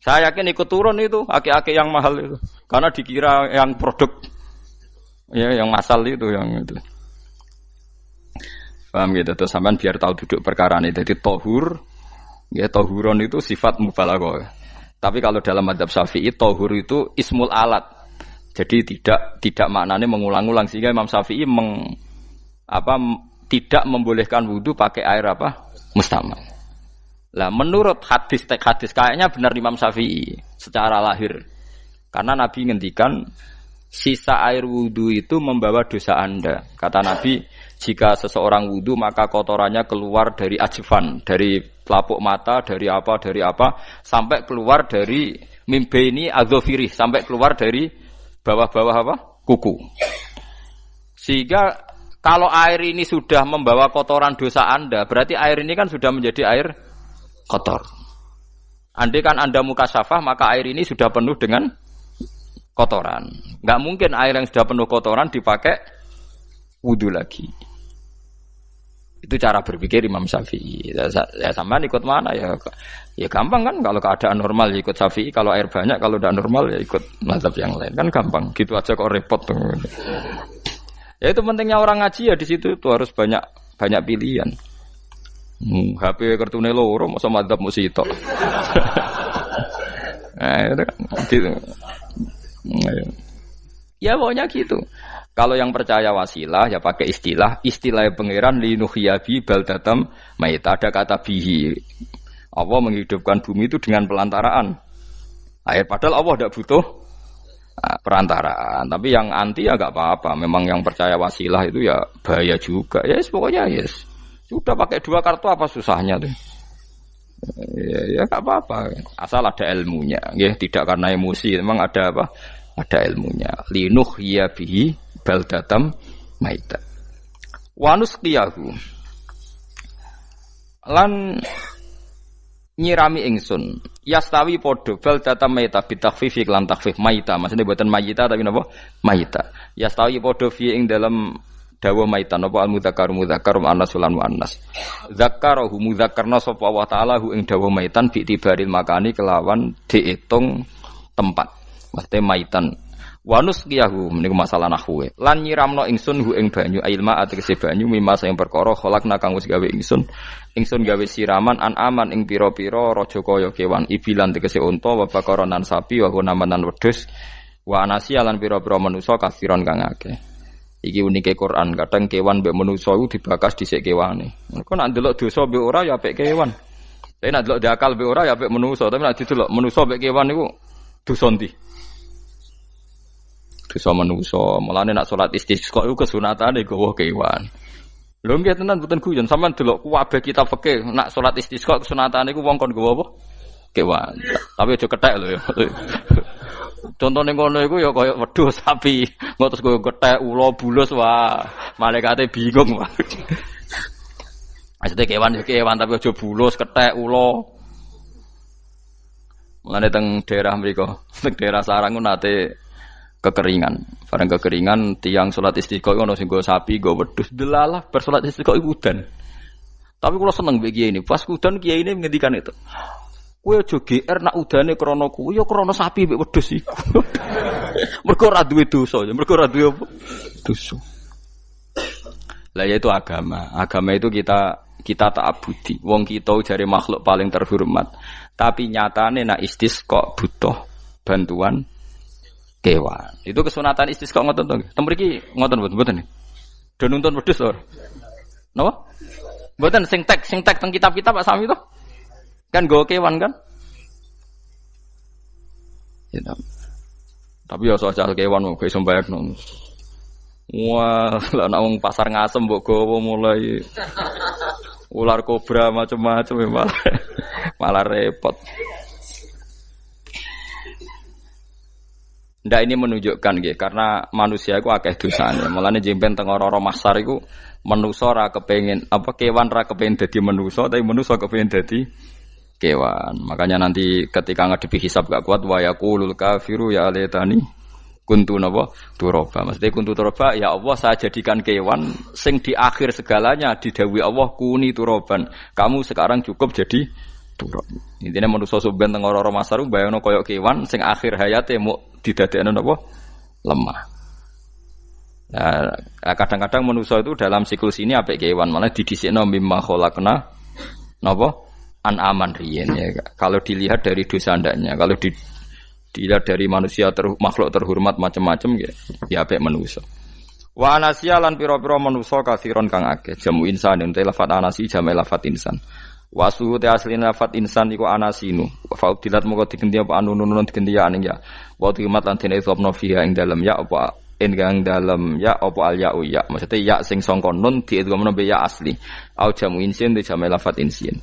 Saya yakin ikut turun itu akek-akek yang mahal itu. Karena dikira yang produk ya yang masal itu yang itu. Paham gitu terus sampean biar tahu duduk perkara ini. Jadi tohur ya tohuron itu sifat mubalaghah. Tapi kalau dalam madzhab Syafi'i tohur itu ismul alat. Jadi tidak maknanya mengulang-ulang sehingga Imam Syafi'i tidak membolehkan wudu pakai air apa? Mustamal. Lah menurut hadis kayaknya benar Imam Syafi'i secara lahir. Karena Nabi ngendikan sisa air wudu itu membawa dosa Anda. Kata Nabi, jika seseorang wudu maka kotorannya keluar dari ajfan, dari pelapuk mata, dari apa, sampai keluar dari mimbaini adzofirih, sampai keluar dari bawah-bawah apa? Kuku. Sehingga kalau air ini sudah membawa kotoran dosa Anda, berarti air ini kan sudah menjadi air kotor. Andai kan Anda mukasyafah, maka air ini sudah penuh dengan kotoran. Enggak mungkin air yang sudah penuh kotoran dipakai wudu lagi. Itu cara berpikir Imam Syafi'i. Ya sampean ikut mana ya? Ya gampang kan kalau keadaan normal ya ikut Syafi'i, kalau air banyak, kalau tidak normal ya ikut mazhab yang lain. Kan gampang. Gitu aja kok repot tuh. Ya itu pentingnya orang ngaji ya di situ itu harus banyak pilihan. HP kartune loro masa mazhab musito. Nah, itu kan gitu. Ya pokoknya gitu. Kalau yang percaya wasilah ya pakai istilah pangeran linuhyabi baldatam maita, ada kata bihi. Allah menghidupkan bumi itu dengan pelantaraan air. Padahal Allah tidak butuh perantaraan. Tapi yang anti ya nggak apa-apa. Memang yang percaya wasilah itu ya bahaya juga. Yes, pokoknya yes. Sudah pakai 2 kartu apa susahnya tuh? Ya nggak apa-apa. Asal ada ilmunya. Ya, tidak karena emosi. Memang ada apa? Ada ilmunya. Linuh ya bihi baldatam maita. Wanus qiyahu. Lan nyirami ingsun yastawi podo baldatam maita bitakhfifi lan takhfif maita maksudnya buatan mayita tapi napa maita yastawi podo fi ing dalam dawa maita napa al mudzakkar mudzakkar muannas lan muannas zakkarahu mudzakkarna sapa Allah taala hu ing dawa maitan bi tibaril makani kelawan diitung tempat maksudnya maitan wanus qiyahu meniku masalah nahwu lan nyiramno ingsun hu ing banyu ilma ategese banyu mimma sing perkara khalaqna kang wis gawe ingsun gawe siraman an aman ing pira-pira raja kaya kewan ibilan tegese unta wa bakaronan sapi wa namanan wedhus wa anasi lan pira-pira manusa kafiron kang akeh iki unike Quran kadang kewan mbek manusa iku dibakas dhisik kewane kok nek ndelok dosa mbek ora ya apik kewan tapi nek ndelok diakal mbek ora ya apik manusa tapi nek didelok manusa mbek kewan niku dosa ndi dosa manusa mulane nek salat istisqa iku kesunatane gawa kewan. Lho nggih tenan mboten guyon sampean delok kabeh kitab fikih nek salat istisqa kesunatane iku wong kon gawa apa? Kewan. Tapi aja kethek lho ya. Contone ngono iku ya kaya wedhus sapi, engko terus koyo kethek ula bulus wah malaikate bingung wah. Maksudnya kewan ya kewan tapi aja bulus kethek ula. Mulane teng daerah mriku, teng daerah Sarang nate kekeringan, barang kekeringan tiang salat istiqo ono sing go sapi, go wedhus, delalah bar salat istiqo iku udan. Tapi kula seneng mbek kiai ini, pas udan kiai ini ngendikan itu. Kowe aja GR nak udane krana kuwi ya krana sapi mbek wedhus iku. Mergo ora duwe dosa, mergo ora duwe apa? Dosa. Lah yaitu agama. Agama itu kita ta'abudi. Wong kita jare makhluk paling terhormat. Tapi nyatane nak istisqa butuh bantuan kewan. Itu kesunatan istisqa ngoten to. Tem mriki ngoten mboten. Do nuntun wedhus to. Napa? Mboten sing tek teng kitab-kitab Pak Sami to. Kan nggo kewan kan? Ya. Tapi ya soal kewan kok iso mbayakno. Wah, lah nek wong pasar ngasem mbok gawa mulai ular kobra macam-macam malah repot. Ndak ini menunjukkan nggih karena manusia iku akeh dosane. Mulane jemben teng ora-ora masar iku manusa ora kepengin apa kewan ora kepengin dadi manusa tapi manusa kepengin dadi kewan. Makanya nanti ketika ngadepi hisab gak kuat wa yaqulul kafiru ya laitani kuntu napa turaba. Maksudnya kuntu turaba ya Allah saya jadikan kewan sing di akhir segalanya didhawuhi Allah kuni turaban. Kamu sekarang cukup jadi turab. Intine manusa sampeyan teng ora-ora masar bayangno kaya kewan sing akhir hayate mau didadekno napa lemah. Nah, kadang-kadang manusa itu dalam siklus ini apik kewan malah didhisikno mimma khalaqna napa an-aman riyen ya. Kalau dilihat dari dosa ndaknya, kalau dilihat dari manusia makhluk terhormat macam-macam ya apik manusa. Wa anasiya lan pira-pira manusa katsiron kang akeh jamu insan ente lafat anasi jamu lafat insan. Wasu te asline lafat insan iku anasinu. Faudilat moko digenti apa anunun digenti ya aning ya. Wa timat lan dene sopno fiha ing dalem ya apa enggang dalem ya apa al ya ya. Maksudnya ya sing sangka nun diidghamno be ya asli. Au jamu insin te jamu lafat insin.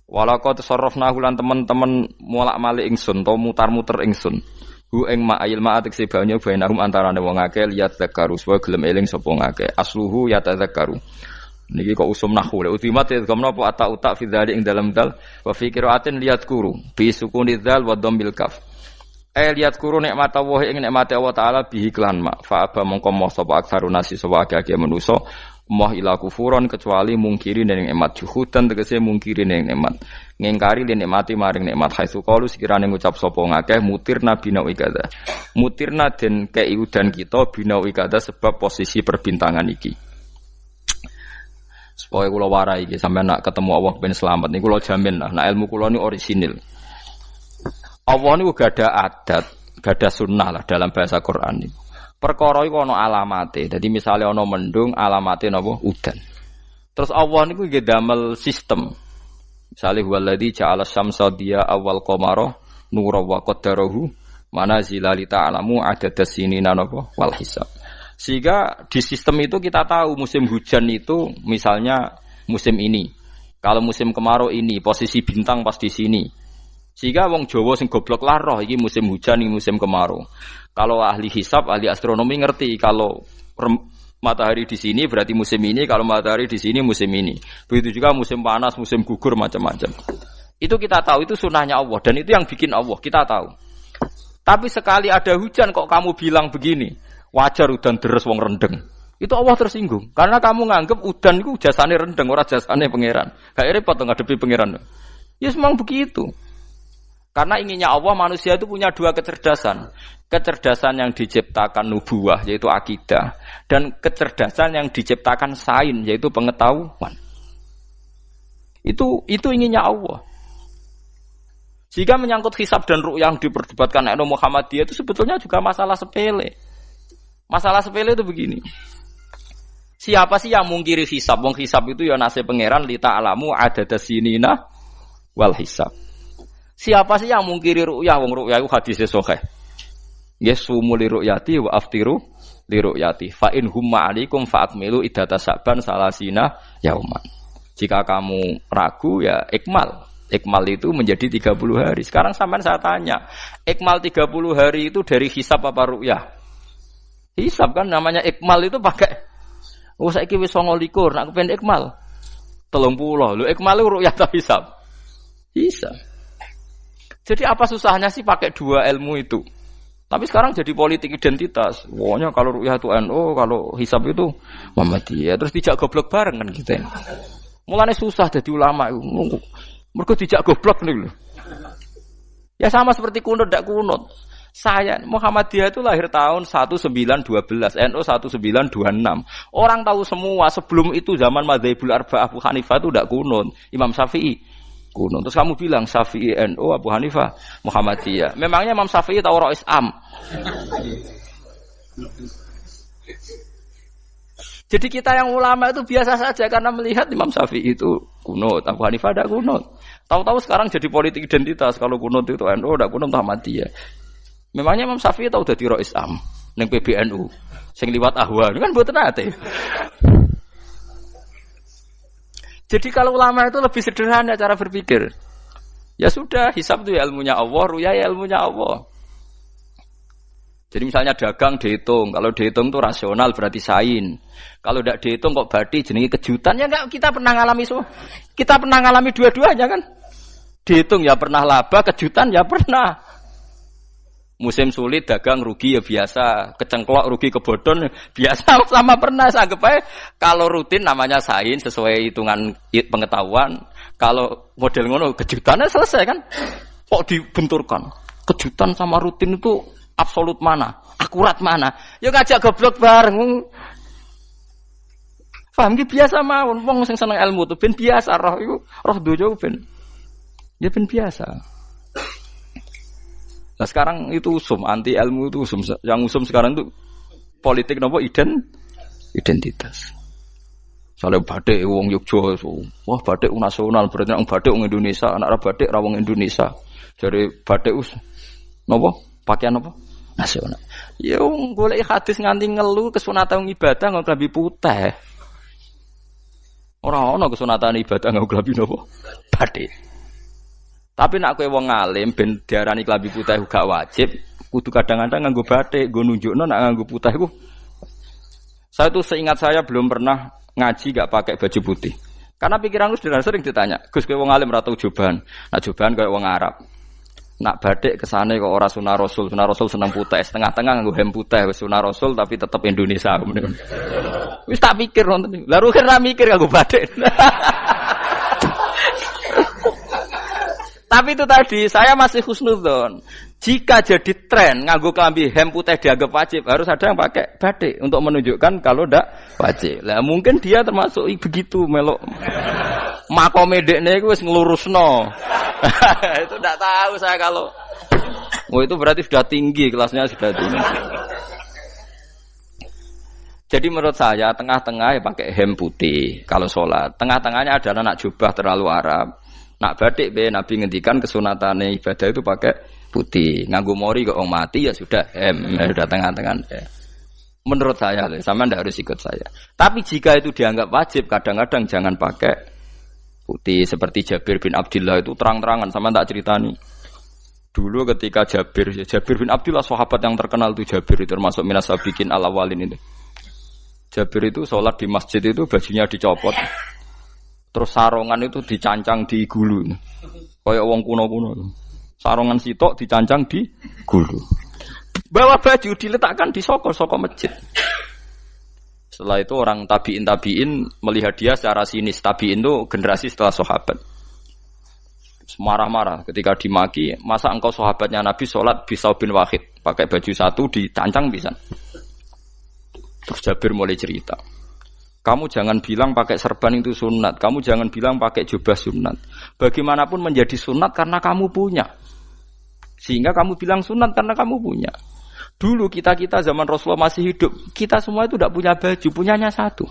Walaqad sarrafna lan teman-teman molak-malik ingsun to mutar-muter ingsun. Hu ing ma'il ma'atik sebanyo bainahum antarane wong akeh liat zakaru wa gelem eling sapa ngakeh. Asluhu ya tadzakaru. Niki kok usum nahwu le utimat gamna apa ata fi dzalik ing dalam dal wa fi qiraatin liat kuru bi sukuni dzal wa dhammil kaf liat kuru nikmat Allah ing nikmate Allah taala bihi klan ma fa aba mongko moh sapa aksarun nasi sapa akeh manusa moh ila kufuron kecuali mungkiri ning nikmat juhudan tegese mungkiri ning nikmat ngingkari nikmati maring nikmat haitsu qalu sekirane ngucap sapa ngakeh mutirna binau ikada mutirna den keiudan kita binau ikada sebab posisi perbintangan iki. Supaya kula warai iki sampeyan nak ketemu Allah ben selamat niku kula jamin lah nek ilmu kula ni orisinil. Allah niku gak ada adat, gak ada sunnah lah dalam bahasa Quran niku. Perkara iku ana alamate. Dadi misale ana mendung alamate napa udan. Terus Allah niku nggih damel sistem. Salih waladzi ja'ala syamsa diya awal qamara nura wa qaddarahu manazila li ta'lamu adadas sinina wal hisab. Sehingga di sistem itu kita tahu musim hujan itu misalnya musim ini. Kalau musim kemarau ini posisi bintang pas di sini. Sehingga wong Jawa sing goblok lah roh iki musim hujan iki musim kemarau. Kalau ahli hisab, ahli astronomi ngerti kalau matahari di sini berarti musim ini, kalau matahari di sini musim ini. Begitu juga musim panas, musim gugur macam-macam. Itu kita tahu, itu sunnahnya Allah dan itu yang bikin Allah, kita tahu. Tapi sekali ada hujan kok kamu bilang begini, wajar udan deres wong rendeng. Itu Allah tersinggung karena kamu nganggep udan itu jasane rendeng, ora jasane pangeran. Gak repot ngadepi pangeran. Ya memang begitu. Karena inginnya Allah manusia itu punya dua kecerdasan. Kecerdasan yang diciptakan nubuwah yaitu akidah dan kecerdasan yang diciptakan sains yaitu pengetahuan. Itu inginnya Allah. Jika menyangkut hisab dan ru'yah yang diperdebatkan oleh Muhammadiyah itu sebetulnya juga masalah sepele. Masalah sepele itu begini. Siapa sih yang mungkiri hisab? Wong hisab itu ya nasib pangeran li ta'lamu adadas sinina wal hisab. Siapa sih yang mungkiri ru'yah? Wong ru'yah itu hadis sahih. Yasumu li ru'yati wa aftiru li ru'yati. Fa in humma 'alaikum fa akmilu iddata sa'ban salasina yauman. Jika kamu ragu ya ikmal. Ikmal itu menjadi 30 hari. Sekarang sampean saya tanya, ikmal 30 hari itu dari hisab apa ru'yah? Hisab kan namanya ikmal itu pakai saiki wis 29, nak kepen ikmal 30. Lho ikmal itu ru'yah ta hisab? Hisab. Jadi apa susahnya sih pakai dua ilmu itu? Tapi sekarang jadi politik identitas. Pokoknya kalau ru'yah itu NU, kalau hisab itu Muhammadiyah. Terus dijak goblok bareng kan kita. Mulane susah jadi ulama itu. Mergo dijak goblok nih lho. Ya sama seperti kunut ndak kunut. Saya Muhammadiyah itu lahir tahun 1912, NU 1926. Orang tahu semua sebelum itu zaman Madzhabul Arba'ah Abu Hanifah itu ndak kunut. Imam Syafi'i kunut. Terus kamu bilang Syafi'i NU Abu Hanifah Muhammadiyah. Memangnya Imam Syafi'i tahu Ra'is Am? Jadi kita yang ulama itu biasa saja karena melihat Imam Syafi'i itu kunut, Abu Hanifah tidak kunut. Tahu-tahu sekarang jadi politik identitas kalau kunut itu NU tidak kunut Muhammadiyah. Memangnya Imam Syafi'i tahu dadi Ra'is Am ning PBNU sing liwat ahwa kan mboten ate. Jadi kalau ulama itu lebih sederhana cara berpikir. Ya sudah, hisab itu ya ilmunya Allah, ru'yah ya ilmunya Allah. Jadi misalnya dagang dihitung, kalau dihitung itu rasional berarti sain. Kalau tidak dihitung kok berarti jenenge kejutan ya enggak, kita pernah ngalami semua. Kita pernah ngalami dua-duanya kan. Dihitung ya pernah laba, kejutan ya pernah. Musim sulit dagang rugi ya biasa, kecengklok rugi kebodhon biasa sama pernah. Anggap aja kalau rutin namanya sains sesuai hitungan pengetahuan. Kalau model ngono kejutannya selesai kan? Kok dibenturkan? Kejutan sama rutin itu absolut mana? Akurat mana? Ya ngajak goblok bareng. Paham ki biasa mawon wong sing seneng ilmu tuh ben biasa roh iku roh dojo ben. Ya ben biasa. Nah sekarang itu usum, anti ilmu itu usum. Yang usum sekarang itu politik nopo identitas. Soalnya batik wong Yogyo, wah batik nasional berarti orang batik wong Indonesia, anak batik ra wong Indonesia. Jadi batik nopo pakaian nopo nasional. Ya wong golek hadis nganti ngelu kesunatan ibadah nggo klambi putih. Ora ana kesunatan ibadah nggo klambi nopo batik. Tapi nak kowe wong alim ben diarani klambi putih gak wajib, kudu kadang-kadang nganggo batik, nggo nunjukno nak nganggo putih iku. Saya tuh seingat saya belum pernah ngaji gak pakai baju putih. Karena pikiranku sudah sering ditanya, Gus kowe wong alim ra tau joban. Nak joban koyo wong Arab. Nak batik kesane kok ora sunah Rasul seneng putih, setengah-tengah nganggo hem putih wis sunah Rasul tapi tetep Indonesia. Wis tak pikir nonton. Lah rugen ra mikir nganggo batik. Tapi itu tadi, saya masih husnudzon. Jika jadi tren nganggo klambi hem putih dianggap wajib, harus ada yang pakai batik untuk menunjukkan kalau ndak wajib. Lah mungkin dia termasuk begitu melok. Makome dekne iku wis nglurusno. Itu ndak tahu saya kalau. Oh itu berarti sudah tinggi, kelasnya sudah tinggi. Jadi menurut saya tengah-tengah ya pakai hem putih kalau sholat. Tengah-tengahnya adalah nak jubah terlalu Arab. Nak batik be Nabi ngendikan kesunatane ibadah itu pakai putih. Nganggo mori kok wong mati ya sudah sudah tengah-tengah. Menurut saya, sama ndak harus ikut saya. Tapi jika itu dianggap wajib, kadang-kadang jangan pakai putih. Seperti Jabir bin Abdullah itu terang-terangan, sama ndak ceritani. Dulu ketika Jabir bin Abdullah sahabat yang terkenal itu Jabir itu termasuk minas sabiqin al-awwalin itu. Jabir itu sholat di masjid itu bajunya dicopot. Terus sarongan itu dicancang di gulu. Kayak wong kuno-kuno. Sarongan sitok dicancang di gulu. Bawa baju diletakkan di soko masjid. Setelah itu orang tabiin melihat dia secara sinis. Tabiin itu generasi setelah sahabat. Marah-marah ketika dimaki. Masa engkau sahabatnya Nabi sholat bisau bin wahid. Pakai baju satu dicancang bisa. Terus Jabir mulai cerita. Kamu jangan bilang pakai serban itu sunat. Kamu jangan bilang pakai jubah sunat. Bagaimanapun menjadi sunat karena kamu punya. Sehingga kamu bilang sunat karena kamu punya. Dulu kita zaman Rasulullah masih hidup. Kita semua itu tidak punya baju. Punyanya satu.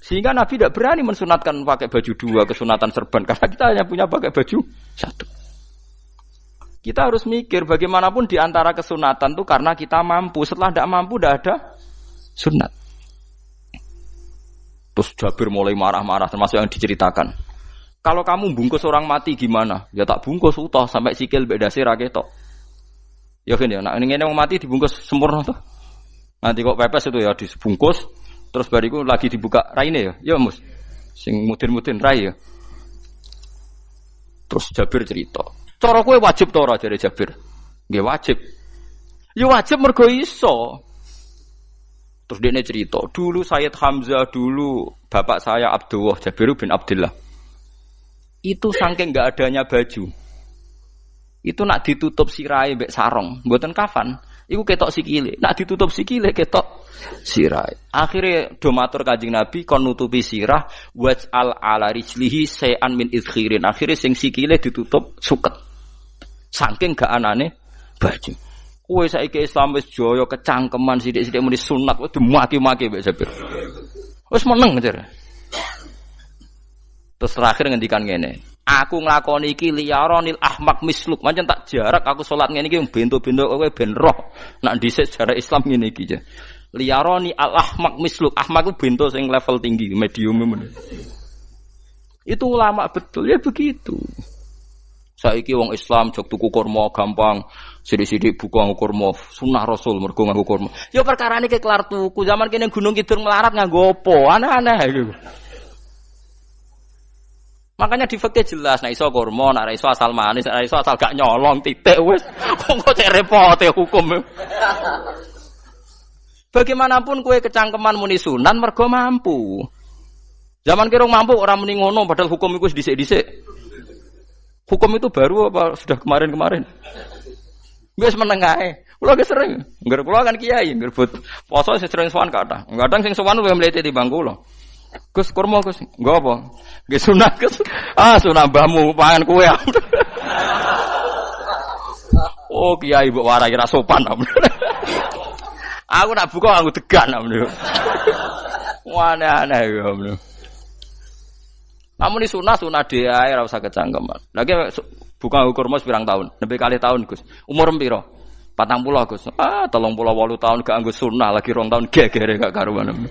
Sehingga Nabi tidak berani mensunatkan pakai baju dua. Kesunatan serban. Karena kita hanya punya pakai baju satu. Kita harus mikir bagaimanapun di antara kesunatan itu karena kita mampu. Setelah tidak mampu tidak ada sunat. Terus Jabir mulai marah-marah termasuk yang diceritakan. Kalau kamu bungkus orang mati gimana? Ya tak bungkus utuh sampai sikil beda sirah ketok. Ya kan ya, nak ngene wong mati dibungkus sempurna tuh. Nanti kok pepes itu ya dibungkus terus bariku lagi dibuka raine ya. Ya Mus. Sing mudin-mudin rai ya. Terus Jabir cerita. Cara kowe wajib ta ora jare Jabir? Nggih wajib. Ya wajib mergo iso. Terus dia cerita, dulu Sayyid Hamzah, dulu bapak saya Abdullah, Jabir bin Abdullah. Itu saking enggak adanya baju. Itu nak ditutup sirai mbek sarong, mboten kafan. Iku ketok sikile. Nak ditutup sikile ketok sirai. Akhire do matur Kanjeng Nabi kon nutupi sirah waj'al ala rijlihi sayan min idkhirin. Akhire sing sikile ditutup suket. Saking gak anane baju. Kowe saiki Islam wis jaya kecangkeman sithik-sithik muni sunat wis dimaki-maki mbek Jabir. Wis meneng jar. Terus terakhir ngendikan ngene. Aku nglakoni iki liyaronil ahmak misluk. Pancen tak jarak aku salat ngene iki bento-bento kowe ben roh. Nak dhisik sejarah Islam ngene iki ya. Liyaroni al ahmak misluk. Ahmak ku bento sing level tinggi, medium men. Itu ulama betul ya begitu. Saiki wong Islam jog tuku kurma gampang, sithik-sithik buka nganggo kurma, sunah Rasul mergo nganggo kurma. Ya perkarane ke kelar tuku, zaman kene Gunung Kidul melarat nganggo apa? Aneh-aneh iku. Makanya di fikih jelas, nek iso kurma, nek iso asal manis, nek iso asal gak nyolong titik wis. Kok cek repote hukum. Bagaimanapun kowe kecangkeman muni sunan mergo mampu. Zaman kira mampu orang muni ngono padahal hukum iku wis dhisik-dhisik. Hukum itu baru apa sudah kemarin-kemarin? Wis meneng ae. Kula ge sering, ngger kula kan kiai, ngger poso sering sowan kathah. Kadang sing sowan luwih mlete timbang kula. Gus kurma Gus, nggo apa? Nggih sunah Gus. Ah sunah mbahmu pangan kowe. Oh kiai mbok warai ra sopan. Aku nak buka aku degan. Aneh-aneh ya. Namun ini sunah dia ora usah kecangkeman. Lagi buka kurma pirang tahun, lebih kali tahun Gus. Umur piro? 40 Gus. 38 tahun gak anggo sunah lagi 2 tahun gegere gak karuan.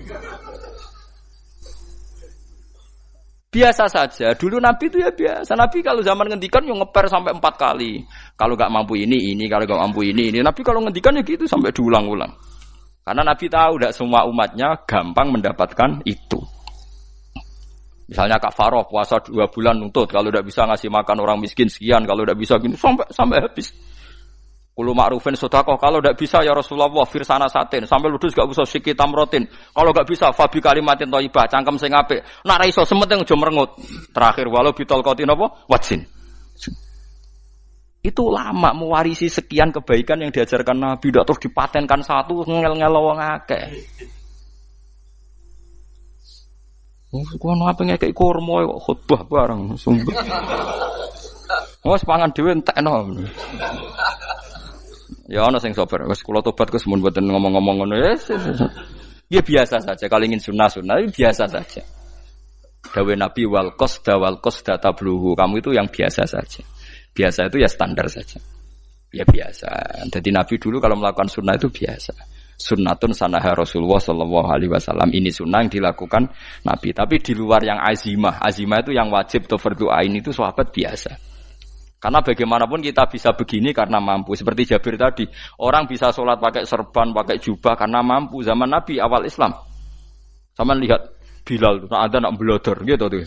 Biasa saja. Dulu Nabi itu ya biasa. Nabi kalau zaman ngendikan yang ngeper sampai 4 kali. Kalau gak mampu ini, kalau gak mampu ini. Nabi kalau ngendikan ya gitu sampai diulang-ulang. Karena Nabi tahu tidak semua umatnya gampang mendapatkan itu. Misalnya kafaroh puasa 2 bulan nuntut, kalau tidak bisa ngasih makan orang miskin sekian, kalau tidak bisa gini sampai habis. Kulo ma'rufin sedekah, kalau tidak bisa ya Rasulullah firsana satin, sampai ludus gak usah sikit tamrotin. Kalau gak bisa fabi kalimatin thayyibah, cangkem sing apik. Nek ra iso sementing aja merengut. Terakhir walau bitolqatin apa? Wajin. Itu lama mewarisi sekian kebaikan yang diajarkan Nabi, tidak terus dipatenkan satu ngel-ngel wong akeh. Kono apa ngekeki kurma kok khutbah bareng sumpah. Wes pangan dhewe entekno. Ya ana sing sabar, wis kula tobat Gus mun mboten ngomong-ngomong ngono ya. Ya biasa saja kalau ingin sunah biasa saja. Dawe Nabi wal qasda tabluhu. Kamu itu yang biasa saja. Biasa itu ya standar saja. Ya biasa. Jadi Nabi dulu kalau melakukan sunnah itu biasa. Sunnatun sanaha Rasulullah sallallahu alaihi wasallam. Ini sunnah yang dilakukan Nabi. Tapi di luar yang azimah. Azimah itu yang wajib atau fardhu ain itu sahabat biasa. Karena bagaimanapun kita bisa begini karena mampu. Seperti Jabir tadi, orang bisa sholat pakai serban, pakai jubah karena mampu. Zaman Nabi awal Islam. Sama lihat Bilal, ada nak belodor gitu tuh.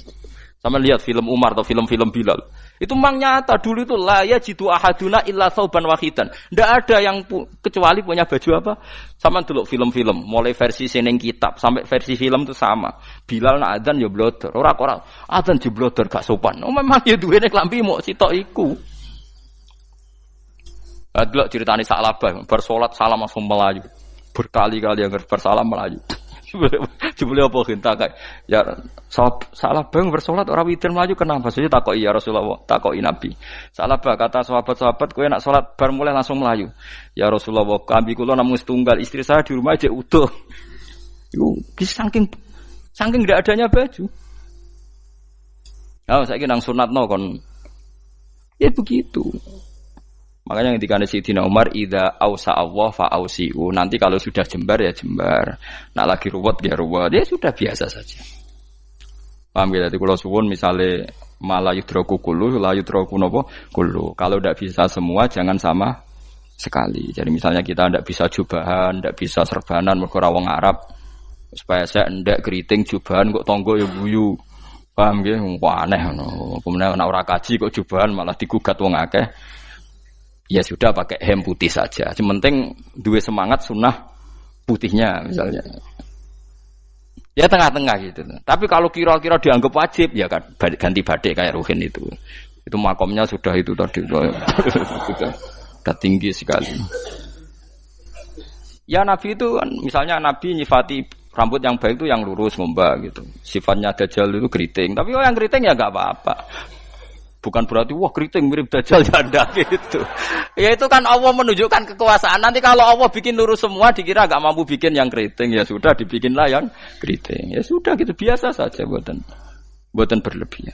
Sama lihat film Umar atau film-film Bilal. Itu memang nyata dulu itu la yajidu ahaduna illa thawban wahidan. Tidak ada yang kecuali punya baju apa. Sama dulu film-film, mulai versi seneng kitab sampai versi film itu sama. Bilal nak adzan ya blodor. Orang-orang adzan di blodor gak sopan. Oh memang ya duwene klambi mok sitok iku. Adlok ceritane Sa'labah bersolat salam langsung melayu. Berkali-kali agar bersalam melayu. Jebule apa genta kae. Ya salah bang bersolat ora witir mlayu kenapa? Saya takoki ya Rasulullah, takoki Nabi. Salah bah kata sahabat-sahabat kowe nak salat bar mulai langsung mlayu. Ya Rasulullah, kambing kula namung setunggal, istri saya di rumah aja utuh. Iku saking ndak adanya baju. Oh, saiki nang sunatno kon. Ya begitu. Makanya ketika Sayyidina Umar idza ausa Allah fa ausiu. Nanti kalau sudah jembar ya jembar. Nak lagi ruwet ya ruwet. Ya sudah biasa saja. Paham ya? Jadi kalau suwun misalnya malah yudroku kulu, la yudroku nopo kulu. Kalau tidak bisa semua jangan sama sekali. Jadi misalnya kita tidak bisa jubahan, tidak bisa serbanan mergo wong Arab. Supaya saya ndak keriting jubahan kok tonggo ya guyu. Paham ya? Wah aneh ngono. Kemudian ana ora kaji kok jubahan malah digugat wong akeh. Ya sudah pakai hem putih saja. Yang penting dua semangat sunnah putihnya misalnya. Ya tengah-tengah gitu. Tapi kalau kira-kira dianggap wajib ya kan ganti batik kayak Ruhin itu. Itu makomnya sudah itu tadi sudah tinggi sekali. Ya Nabi itu misalnya Nabi nyifati rambut yang baik itu yang lurus ngombak gitu. Sifatnya Dajjal itu keriting. Tapi yang keriting ya enggak apa-apa. Bukan berarti wah keriting mirip Dajjal janda gitu. Ya itu kan Allah menunjukkan kekuasaan. Nanti kalau Allah bikin lurus semua dikira enggak mampu bikin yang keriting ya sudah dibikinlah yang keriting. Ya sudah gitu biasa saja buatan berlebihan.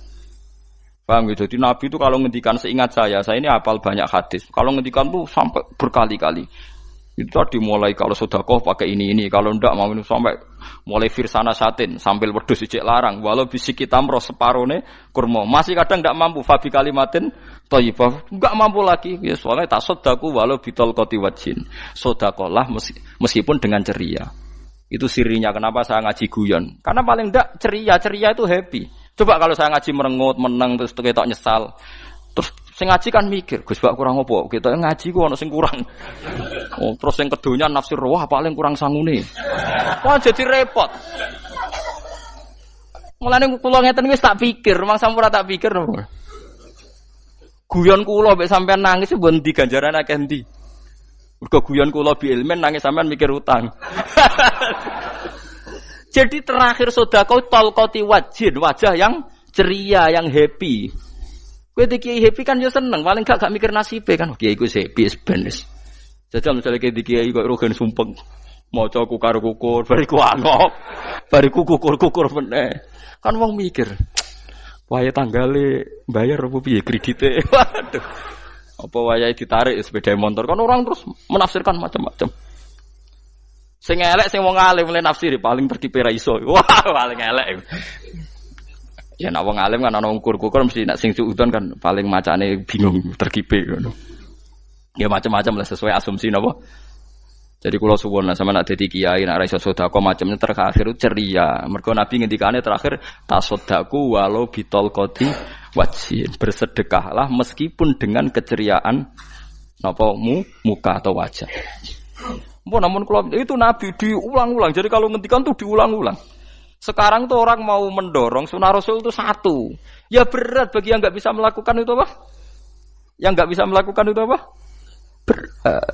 Paham gitu. Jadi Nabi itu kalau ngendikan seingat saya ini hafal banyak hadis. Kalau ngendikan tuh sampai berkali-kali. Itu tadi mulai kalau sedekah pakai ini, kalau ndak mau sampai mulai firsana satin sambil wedhus ijek larang walau bisik hitam roh separone kurma. Masih kadang ndak mampu fabi kalimatin thayyibah, enggak mampu lagi. Ya soalnya tasaddaku walau bitol qoti wajin. Sedekahlah meskipun dengan ceria. Itu sirinya kenapa saya ngaji guyon. Karena paling ndak ceria itu happy. Coba kalau saya ngaji merengut, meneng terus ketok nyesal. Terus sing ngaji kan mikir, Gus Bak kurang apa? Kita ngaji ku ono sing kurang. Oh, terus sing kedonya nafsir wah paling kurang sangune. Wah jadi repot. Mulane kula ngeten wis tak pikir, mangsa ora tak pikir. Guyon kula mek sampean nangis mbon ndi ganjaran akeh ndi. Mergo guyon kula bi ilmen nangis sampean mikir utang. Jadi terakhir sedekah talqati wajhin, wajah yang ceria, yang happy. Kowe iki happy kan yo seneng, paling gak mikir nasibe kan. Kiai iku happy benes. Jajal misale kiai kok rogen sumpeng. Maca kukar-kukur, bariku angop. Bariku kukur-kukur meneh. Kan wong mikir. Wayahe tanggale bayar apa piye kredite. Waduh. Apa wayahe ditarik sepeda motor kan orang terus menafsirkan macam-macam. Sing elek sing wong alim le nafsiri paling tertipe ra iso. Wah, paling elek. Ya nek wong alim kan ana ukur-ukur mesti nek sing suudon kan paling macane bingung terkipe ngono. Ya macam-macam lah sesuai asumsi napa. Jadi kula suwun lah sama nek dadi kiai nek ra iso sedekah macamnya terakhir ceria. Mergo Nabi ngendikane terakhir tasaddaku walau bitol qoti wajhin. Bersedekahlah meskipun dengan keceriaan napa muka atau wajah. Namun kalau itu Nabi diulang-ulang. Jadi kalau ngendikan tuh diulang-ulang. Sekarang tuh orang mau mendorong sunnah Rasul itu satu. Ya berat bagi yang nggak bisa melakukan itu apa? Yang nggak bisa melakukan itu apa? Berat.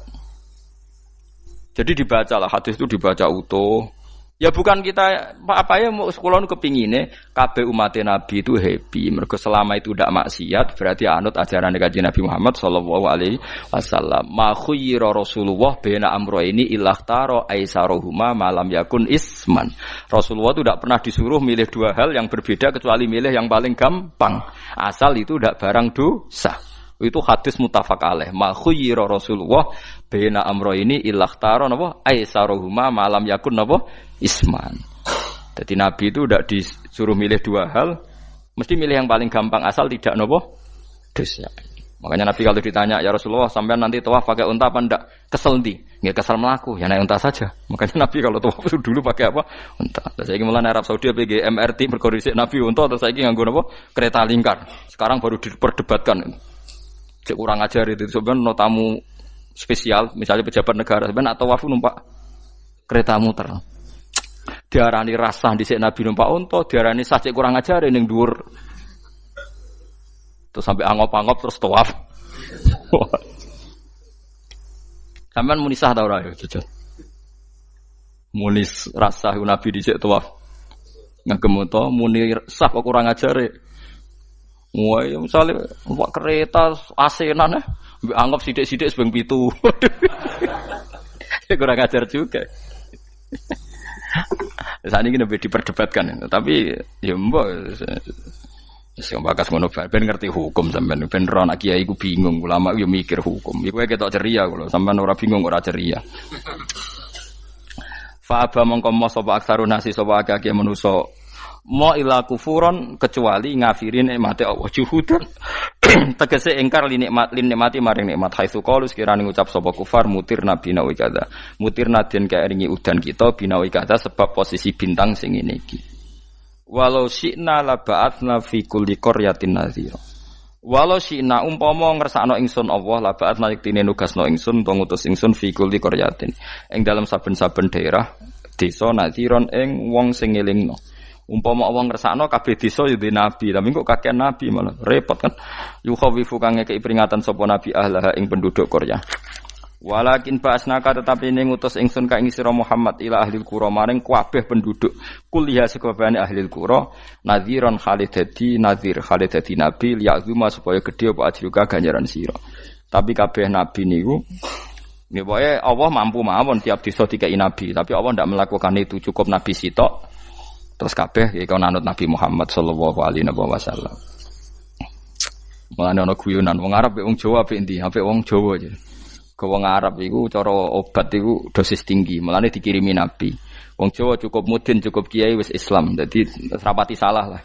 Jadi dibacalah hadis itu dibaca utuh. Ya bukan kita apa ya mau sekolah nu kepingine kabeh umat Nabi itu happy. Mergo selama itu ndak maksiat berarti anut ajaran Kanjeng Nabi Muhammad sallallahu alaihi wasallam. Ma khuyira Rasulullah baina amrayni ilakhtara aisaruhuma malam yakun isman. Rasulullah itu tidak pernah disuruh milih dua hal yang berbeda kecuali milih yang paling gampang. Asal itu tidak barang dosa. Itu hadis muttafaq alaih. Ma khuyira Rasulullah baina amrayni ilakhtara napa aisaruhuma malam yakun napa isman. Jadi Nabi itu tidak disuruh milih dua hal, mesti milih yang paling gampang asal tidak nopo dosa. Makanya Nabi kalau ditanya, ya Rasulullah sampean nanti tawaf pakai unta apa ndak? Kesel ndi? Nggih kesel mlaku, ya naik unta saja. Makanya Nabi kalau tawaf dulu pakai apa? Unta. Terus saiki mulane Arab Saudi PG MRT berkoordinasi Nabi unta terus saiki nganggo napa? Kereta lingkar. Sekarang baru diperdebatkan. Cek kurang ajar itu sebenarnya tamu spesial, misalnya pejabat negara sebenarnya atau tawaf numpak kereta muter. Diarani rasah dhisik Nabi numpak unta, diarani sah cek kurang ajar ning dhuwur. Terus sampai angop-angop terus tawaf. Sampeyan muni sah ta ora ya, jujur. Muni rasah Nabi dhisik tawaf. Ngagem unta muni sah kok kurang ajar. Wah, ya misalnya numpak kereta asenan anggap sithik-sithik sebeng 7. Kurang ajar juga. Saat ini lebih diperdebatkan, tapi ya mbak, sing bakas ngono ben ngerti hukum sampean, ben ora anak kiai iku bingung, ulama yo mikir hukum. Iku ketok ceria kula, sampean ora bingung ora ceria. Fa aba mongko mo sapa aksarun nasi sapa akeh manusa mo ila kufuron kecuali ngafirin nikmate Allah juhudan tegese ingkar nikmati maring nikmat haitsu qalu sekirane ngucap sapa kufar mutir nabi nawi kada mutir nadien kaeringi udan kita binawi kada sebab posisi bintang sing ngene iki walau syi'na la ba'atsna fi kulli qaryatin nadhira walau syi'na umpama ngersakno ingsun Allah la ba'atsna yektine nugasno ingsun utawa ngutus ingsun fi kulli qaryatin ing dalam saben-saben daerah desa nadhiron ing wong sing ngelingno. Umpama wong ngersakno kabeh desa yo nabi, tapi kok kakek nabi malah repot kan. Yukhawifu kang ngekeki peringatan sapa nabi ahlaha ing penduduk Korea. Walakin ba'asnaka tetapi ning ngutus ingsun ka ing sira Muhammad ila ahlil qura maring kabeh penduduk kuliah sekabehane ahlil qura nadhiron khalidati nadhir khalidati nabi liya'zuma supaya gedhe apa ajruka ganjaran sira. Tapi kabeh nabi niku nggih pokoke Allah mampu mawon tiap desa dikai nabi, tapi Allah ndak melakukan itu cukup nabi sitok. Terus kabeh ya kau nanut Nabi Muhammad sallallahu alaihi wasallam. Mulane ana guyonan wong Arab wong Jawa apik endi? Apik wong Jawa aja. Ke wong Arab iku cara obat iku dosis tinggi, mulane dikirimi Nabi. Wong Jawa cukup mudin, cukup kiai wis Islam. Dadi rapati salah lah.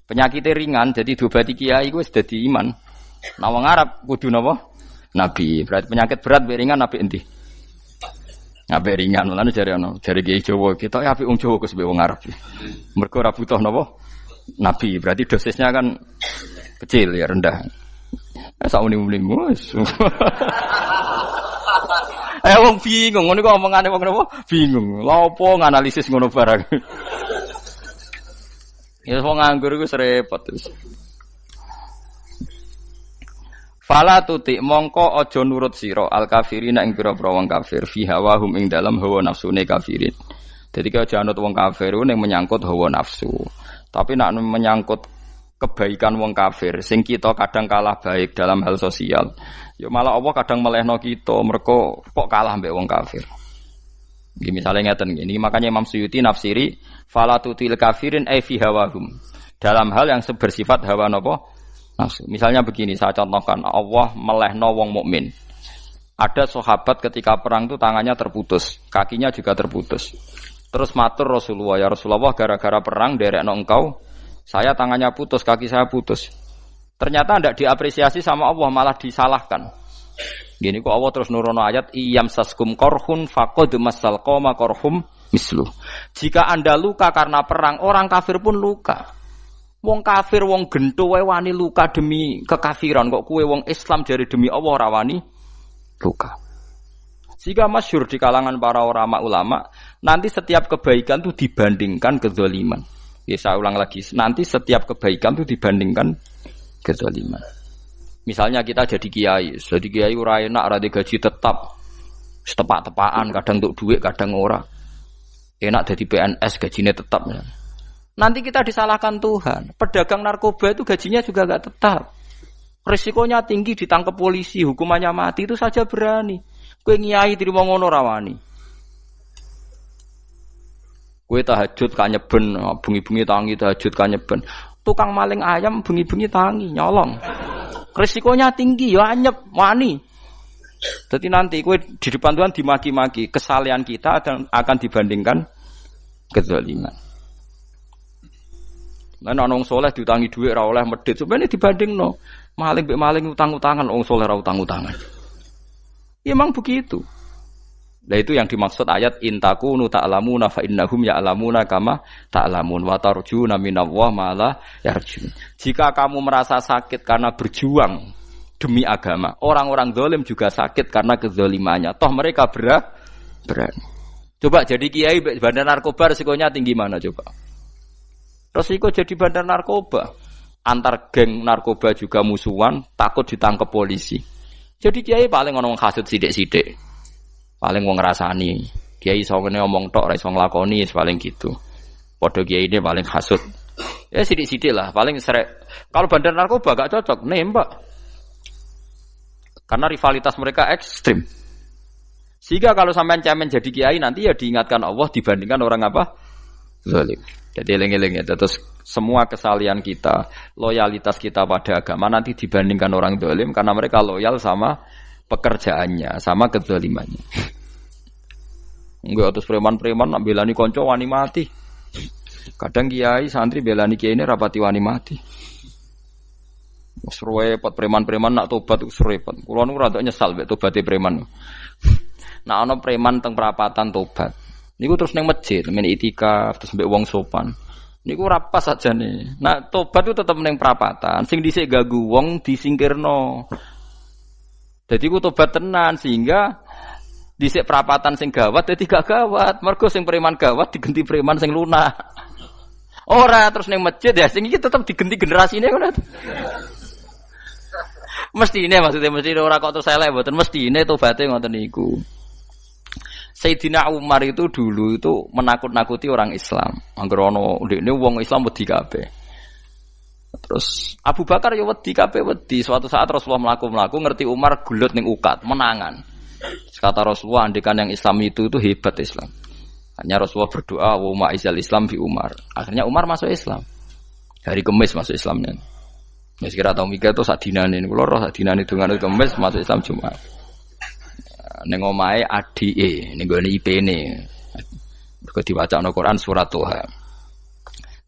Penyakitnya ringan jadi diobati kiai iku wis dadi iman. Nah wong Arab kudu napa? Nabi. Berarti penyakit berat ringan apik endi? Apik ringan, mulane jare kiai Jawa, kita apik wong Jawa kok wong Arab. Mergo ora butuh napa? Nabi, berarti dosisnya kan kecil ya, rendah. Sauni-uni wis. Wong bingung, ngono kok omongane wong napa? Bingung. Lha opo nganalisis ngono barang. Ya wong nganggur iku repot terus. Fala tutik mongko aja nurut sira al kafirina ing pira-pira wong kafir fi hawahum ing dalam hawa nafsune kafirin. Dadi aja anut wong kafir ning menyangkut hawa nafsu. Tapi nek menyangkut kebaikan wong kafir sing kita kadang kalah baik dalam hal sosial, ya malah Allah kadang melehno kita mergo kok kalah mbek wong kafir. Nggih misale ngeten iki makanya Imam Suyuti nafsiri fala tutil kafirin ai fi hawahum. Dalam hal yang bersifat hawa napa? Nafsu. Misalnya begini, saya contohkan Allah melehno wong mukmin. Ada sahabat ketika perang itu tangannya terputus, kakinya juga terputus. Terus matur Rasulullah, ya Rasulullah gara-gara perang derekno engkau, saya tangannya putus, kaki saya putus. Ternyata tidak diapresiasi sama Allah, malah disalahkan. Gini kok Allah terus nurono ayat iyam saskum korhun faqad masal qoma korhum mislu. Jika Anda luka karena perang, orang kafir pun luka. Wong kafir, wong gento wae wani luka demi kekafiran, kok kuwe wong Islam jare demi Allah ora wani luka. Jika masyhur di kalangan para ulama, nanti setiap kebaikan itu dibandingkan kezaliman. Ya saya ulang lagi, nanti setiap kebaikan itu dibandingkan kezaliman. Misalnya kita jadi kiai ora enak, ora gaji tetap, setepak-tepakan, kadang untuk duit, kadang ora. enak jadi PNS gajinya tetap. Nanti kita disalahkan Tuhan. Pedagang narkoba itu gajinya juga enggak tetap. Risikonya tinggi, ditangkap polisi, hukumannya mati, itu saja berani. Kowe ngiyai trimo ngono rawani. Kowe tahajud kanyeben, bengi-bengi tangi tahajud kanyeben. Tukang maling ayam bengi-bengi tangi nyolong. Risikonya tinggi ya anyep wani. Jadi nanti kowe di depan Tuhan dimaki-maki, kesalehan kita akan dibandingkan kezaliman. Lah nek wong saleh diutangi dhuwit ora oleh medhit, supaya dibandingno. Maling mbek maling utang-utangan, wong saleh ora utang-utangan. Ya memang begitu. Nah itu yang dimaksud ayat intakunu ta'lamuna fa innahum ya'lamuna kama ta'lamun wa tarjuna minallahi ma la yarjun. Jika kamu merasa sakit karena berjuang demi agama, orang-orang zalim juga sakit karena kezalimannya. Toh mereka berani. Coba jadi kiai bandar narkoba resikonya tinggi mana coba? Resiko jadi bandar narkoba. Antar geng narkoba juga musuhan, takut ditangkap polisi. Jadi kiai paling ono hasud sithik-sithik. Paling wong ngrasani. Kiai iso ngene omong tok ora iso nglakoni paling gitu. Padha kiai ini paling hasud. Ya sithik-sithik lah, paling serek. Kalau bandar narkoba gak cocok nembak. Karena rivalitas mereka ekstrim. Sehingga kalau sampean cemen jadi kiai nanti ya diingatkan Allah dibandingkan orang apa? Zalim. Jadi eling-eling ya. Terus semua kesalian kita, loyalitas kita pada agama nanti dibandingkan orang zalim karena mereka loyal sama pekerjaannya, sama kezalimannya. Enggak terus preman-preman nak belani kanca wani mati. Kadang kiai santri belani kiai ini rapati wani mati. Wis repot preman-preman nak tobat wis repot. Kulo nu rada nyesal mek tobaté preman. Nak ana preman teng perapatan tobat. Niku terus ning masjid, men itikaf terus mbek wong sopan. Niku ora pas sajane. Nah, tobat itu tetep ning perapatan. Sing dhisik ganggu wong disingkirno. Dadi ku tobat tenan sehingga dhisik perapatan sing gawat dadi gak gawat. Mergo sing preman gawat diganti preman sing lunak. Ora terus ning masjid ya sing iki tetep diganti generasine ngono. Mestine maksudnya mesti ora kok terus elek mboten mestine tobaté ngoten niku. Sayyidina Umar itu dulu itu menakut-nakuti orang Islam. Angger ana ndekne wong Islam wedi kabeh. Terus Abu Bakar ya wedi kabeh wedi. Suatu saat Rasulullah mlaku-mlaku ngerti Umar gulut ning ukat, menangan. Kata Rasulullah andikan yang Islam itu hebat Islam. Hanya Rasulullah berdoa wa ma'izal Islam bi Umar. Akhirnya Umar masuk Islam. Hari Kamis masuk Islamnya. Wis kira tau mikir to sak dinane kula roh sak dinane dongane Kamis masuk Islam Jumat. Ning omahe adike ning gone IP-ne. Mergo diwacana Quran surat Toha.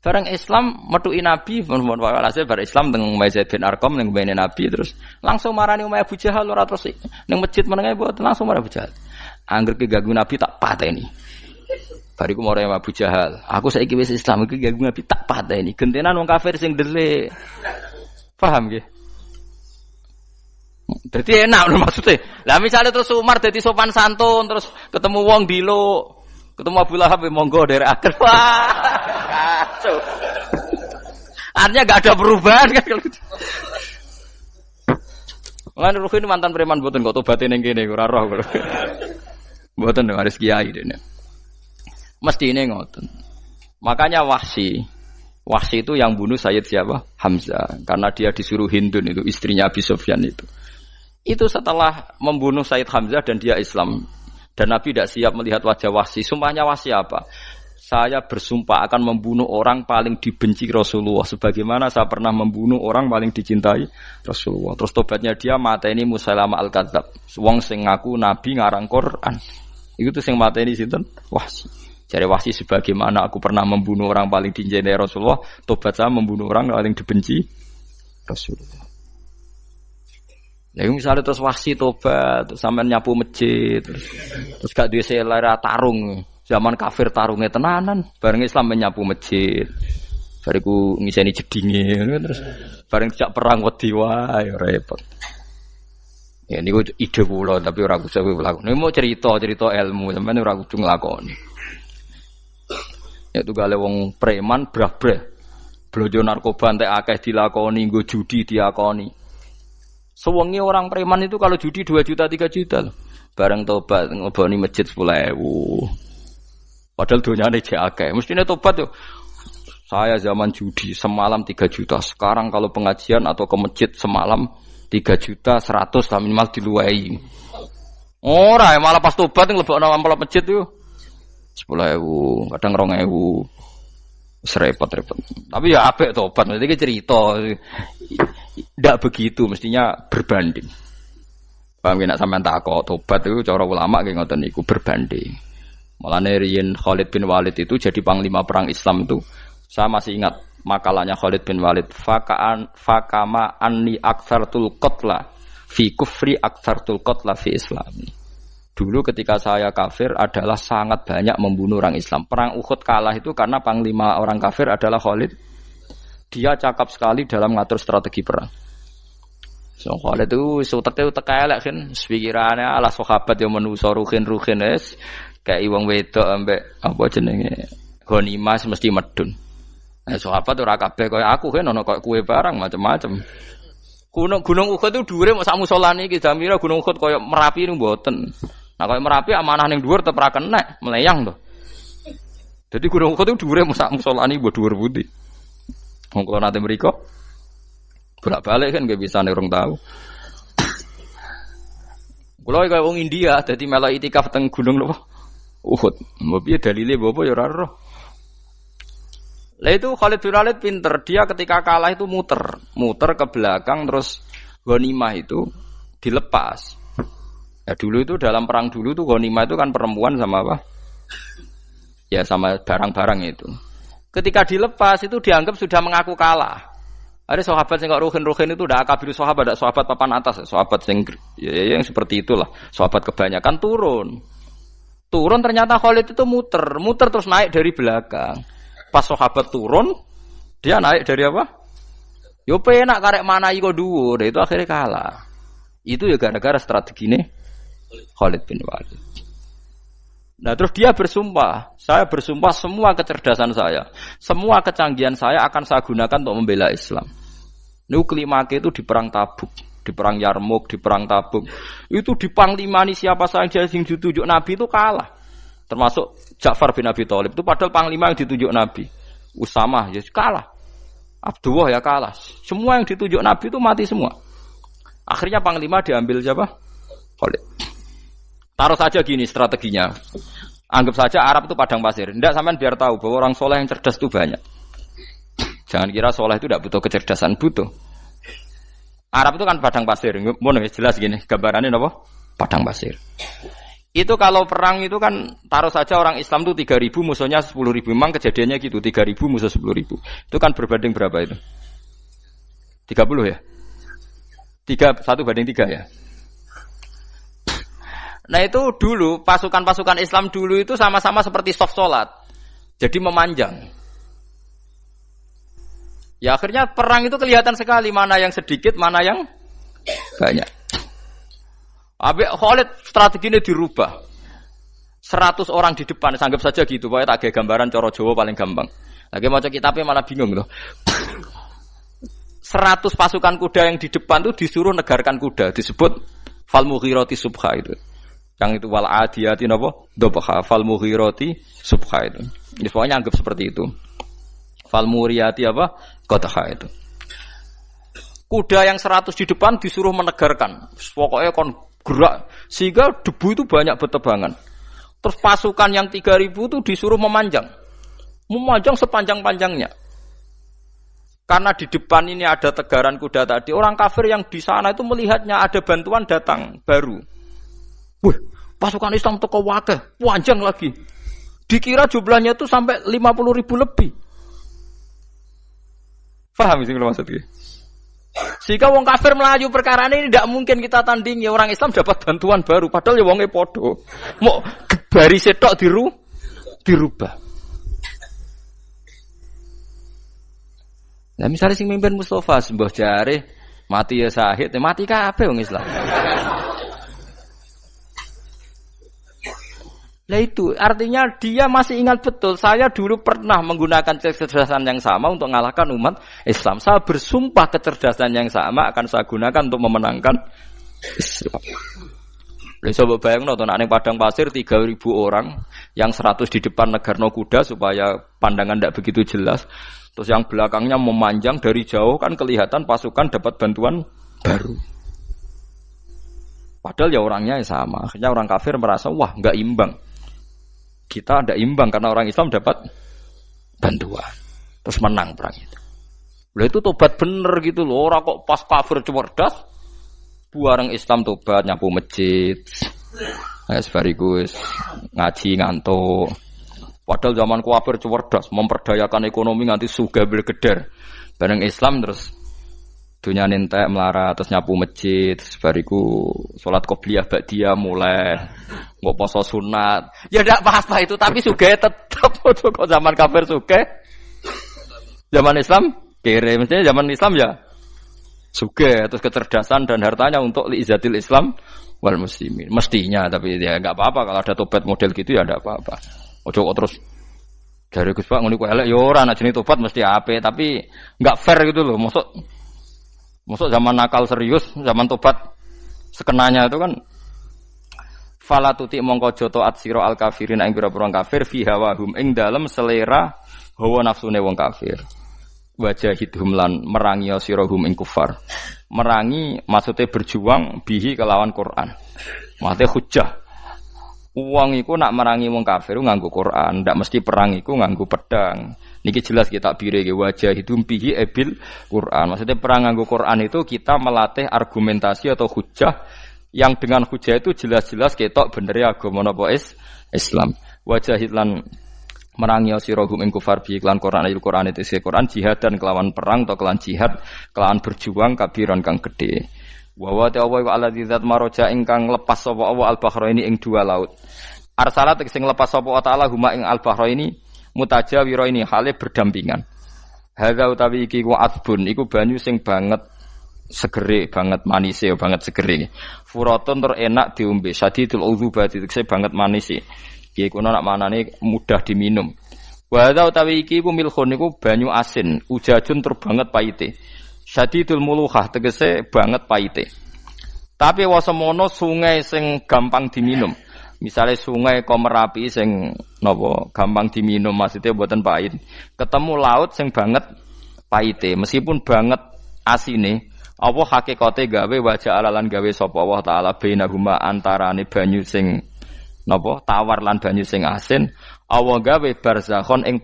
Bareng Islam metuki Nabi, mun walhasil bar Islam teng Zaid bin Arqam ning mbene Nabi terus langsung marani omahe Abu Jahal ora terus ning masjid menenge mboten langsung marani Abu Jahal. Angger ke ganggu Nabi tak pateni. Bariku marani Abu Jahal. Aku saiki wis Islam iki ganggu Nabi tak pateni. Gentenan wong kafir sing delik. Paham nggih? Dadi enak maksudnya. Lah misalnya terus Umar dadi sopan santun terus ketemu wong dilo, ketemu Abu Lahab monggo derek akhir. Wah. Kacau. Artinya enggak ada perubahan kan kalau gitu. Lan Ruhin mantan preman mboten kok tobaté ning kene ora roh kok. Mboten harus kiai dene. Mestine ngoten. Makanya Wahsy itu yang bunuh Sayyid siapa? Hamzah. Karena dia disuruh Hindun itu istrinya Abi Sufyan itu. Itu setelah membunuh Sayyid Hamzah dan dia Islam. Dan Nabi tidak siap melihat wajah Wahsy. Sumpahnya Wahsy apa? Saya bersumpah akan membunuh orang paling dibenci Rasulullah. Sebagaimana saya pernah membunuh orang paling dicintai Rasulullah. Terus tobatnya dia mateni Musailamah al-Kadzab. Wong sing ngaku Nabi ngarang Quran. Itu tuh sing mateni sinten? Wahsy. Jare Wahsy sebagaimana aku pernah membunuh orang paling dicintai Rasulullah. Tobat saya membunuh orang paling dibenci Rasulullah. Ya misalnya terus Wahsy tobat, terus sampean nyapu masjid, terus gak duwe selera tarung, zaman kafir tarungnya tenanan, bareng Islam menyapu masjid, bariku ngiseni jedinge, terus bareng dijak perang wedi wae repot. Ya niku ide kula tapi ora usah nglakoni. Niku mau cerita ilmu, sampean ora kudu nglakoni. Ya tugale wong preman brah-brah. Blojo narkoba entek akeh dilakoni, nggo judi diakoni. Sewengi orang preman itu kalau judi 2 juta 3 juta loh. Bareng tobat ngoboni masjid 10.000. Padahal donyane jek akeh. Mestine tobat yo. Saya zaman judi semalam 3 juta. Sekarang kalau pengajian atau ke masjid semalam 3 juta 100 lah minimal diluwei. Ora malah pas tobat nglebokno amplop masjid yo. 10.000, kadang 2.000. Repot-repot. Tapi ya apik tobat, mesti cerita. Ndak begitu, mestinya berbanding. Paham nek sampean takok tobat itu cara ulama nggih ngoten niku berbanding. Mulane riyen Khalid bin Walid itu jadi panglima perang Islam itu. Saya masih ingat makalahnya Khalid bin Walid, fakama anni aktsartul qatla fi kufri aktsartul qatla fi Islam. Dulu ketika saya kafir adalah sangat banyak membunuh orang Islam. Perang Uhud kalah itu karena panglima orang kafir adalah Khalid. Dia cakap sekali dalam mengatur strategi perang. So Khalid itu suteke elek kan, pikirane ala sahabat yo menusa ruhin es kayak wong wedok ambek apa jenenge ghanimah mesti medun. Sahabat ora kabeh kaya aku kan ana kaya kue barang macam-macam. Gunung Uhud itu dhuwure mok sak musolane iki Jamira Gunung Uhud kaya Merapi niku mboten. Nah kaya Merapi amanah ning dhuwur tetep ra kenek, meleyang to. Dadi Gunung Uhud itu dhuwure mok sak musolane mbok dhuwur pundi. Wong kula nate mriko bolak-balik kan gak bisa nih orang tahu. Kalau kayak orang India, jadi malah itikaf teng gunung loh, Uhud. Mau biar dalilnya bawa ya raro. Lah itu Khalid bin Walid pinter, dia ketika kalah itu muter ke belakang terus ghanimah itu dilepas. Ya dulu itu dalam perang dulu tuh ghanimah itu kan perempuan sama apa? Ya sama barang-barang itu. Ketika dilepas itu dianggap sudah mengaku kalah. Ada sahabat yang kok ruhin itu udah akabir sahabat, ada sahabat papan atas, sahabat yang seperti itulah. Sahabat kebanyakan turun ternyata Khalid itu muter terus naik dari belakang. Pas sahabat turun, dia naik dari apa? Yo penak karek manai kok dhuwur, itu akhirnya kalah. Itu ya gara-gara strategi ini Khalid bin Walid. Nah terus dia bersumpah, saya bersumpah semua kecerdasan saya, semua kecanggihan saya akan saya gunakan untuk membela Islam. Niku kelimake itu di perang Tabuk, di perang Yarmuk, di perang Tabuk. Itu di panglimani siapa saja yang ditunjuk Nabi itu kalah. Termasuk Ja'far bin Abi Thalib itu padahal panglima yang ditunjuk Nabi. Usamah ya kalah. Abdullah ya kalah. Semua yang ditunjuk Nabi itu mati semua. Akhirnya panglima diambil siapa? Khalid. Taruh saja gini strateginya. Anggap saja Arab itu padang pasir. Tidak sampean biar tahu bahwa orang soleh yang cerdas itu banyak. Jangan kira soleh itu tidak butuh kecerdasan, butuh. Arab itu kan padang pasir. Mau jelas gini, gambarannya apa? Padang pasir. Itu kalau perang itu kan taruh saja orang Islam itu 3.000 musuhnya 10.000. Memang kejadiannya gitu, 3.000 musuh 10.000. Itu kan berbanding berapa itu? 30 ya? 1:3 ya? Nah itu dulu pasukan-pasukan Islam dulu itu sama-sama seperti soft salat. Jadi memanjang. Ya akhirnya perang itu kelihatan sekali mana yang sedikit, mana yang banyak. Habis Khalid strateginya dirubah. 100 orang di depan, anggap saja gitu. Pokoknya tak kayak gambaran coro Jawa paling gampang. Lagi maca kitabnya malah bingung loh. 100 pasukan kuda yang di depan itu disuruh negarkan kuda, disebut fal mughirati subha itu. Yang itu wal adiyati napa? Dobha fal mughirati subha itu. Ini pokoknya anggap seperti itu. Fal muriyati apa? Qadha itu. Kuda yang 100 di depan disuruh menegarkan. Pokoknya kon gerak sehingga debu itu banyak bertebangan. Terus pasukan yang 3.000 itu disuruh memanjang. Memanjang sepanjang-panjangnya. Karena di depan ini ada tegaran kuda tadi, orang kafir yang di sana itu melihatnya ada bantuan datang baru. Wih, pasukan Islam teko wakeh, panjang lagi. Dikira jumlahnya itu sampai 50.000 lebih. Paham sih kalau maksudnya? Sehingga wong kafir melayu perkara ini tidak mungkin kita tandingi. Orang Islam dapat bantuan baru, padahal ya wonge podo. Mau baris tok dirubah. Nah misalnya sing mimpin Mustafa sembah jare mati ya syahid, mati kabeh wong Islam. Nah itu artinya dia masih ingat betul saya dulu pernah menggunakan kecerdasan yang sama untuk mengalahkan umat Islam. Saya bersumpah kecerdasan yang sama akan saya gunakan untuk memenangkan Islam. Lha coba bayangno to nek ning padang pasir 3.000 orang yang 100 di depan negarno kuda supaya pandangan tidak begitu jelas. Terus yang belakangnya memanjang dari jauh kan kelihatan pasukan dapat bantuan baru. Padahal ya orangnya sama. Akhirnya orang kafir merasa wah nggak imbang. Kita tidak imbang karena orang Islam dapat bantuan. Terus menang perang itu. Lah itu tobat bener gitu loh. Orang kok pas kafir cerdas, buareng Islam tobat nyapu masjid. Sebariku ngaji ngantuk. Padahal zaman kafir cerdas, memperdayakan ekonomi nganti sugih bergeder. Bareng Islam terus dunia nentek melarat, terus nyapu masjid, sebariku sholat qobliyah ba'diyah mulai, nggak poso sunat. Ya tidak apa-apa itu, tapi sugih tetap. Kok zaman kafir sugih, zaman Islam kere, mestinya zaman Islam ya sugih, terus kecerdasan dan hartanya untuk liizatil Islam wal muslimin. Mestinya, tapi ya nggak apa-apa kalau ada tobat model gitu ya tidak apa-apa. Ojo kok terus dari Gus Pak ngene ku elek ya ora ana jenenge tobat mesti apik, tapi enggak fair gitu loh. Mosok zaman nakal serius, zaman tobat sekenanya itu kan fala tuti mongko aja taat sira al kafirin ing pira-pira kafir fi hawahum ing dalem selera hawa nafsune wong kafir. Wajahidhum lan merangi sira hum ing kufar. Merangi maksudnya berjuang bihi kelawan Quran. Maksudnya hujjah. Uang iku nak merangi wong kafir nganggo Quran, ndak mesti perang iku nganggo pedang. Niki jelas kita bireke wajah itu bihi ebil Quran. Maksudnya perang nganggo Quran itu kita melatih argumentasi atau hujah yang dengan hujah itu jelas-jelas ketok bener agama napa Islam. Wajahid lan merangi sira hum ing kufar bihi lan Quran Quran itu Quran jihad dan kelawan perang atau kelawan jihad kelawan berjuang kabiran kang gede. Wa wa ta'ala wa alladzi zat maroja ingkang lepas sapa Allah al-bahraini ing dua laut. Arsalat sing lepas sapa ta'ala huma ing al-bahraini mutajawiraini hale berdampingan. Hadza utawi iki ku asbun iku banyu sing banget segere, banget manise, banget segere. Furatun tur enak diombe, sadidul udzubati tekse banget manise. Iki kuwi nak manane mudah diminum. Wa hadza utawi iki ku milkhun iku banyu asin, ujajun tur banget paite. Syadidul muluhah tegese banget paite. Tapi wasemono sungai sing gampang diminum. Misalnya sungai Komerapi sing napa gampang diminum maksudnya mboten pahit. Ketemu laut sing banget paite meskipun banget asine. Apa hakikate gawe wajah alalan gawe sapa Allah taala bainahuma antarane banyu sing napa tawar lan banyu sing asin. Allah gawe barzakhon ing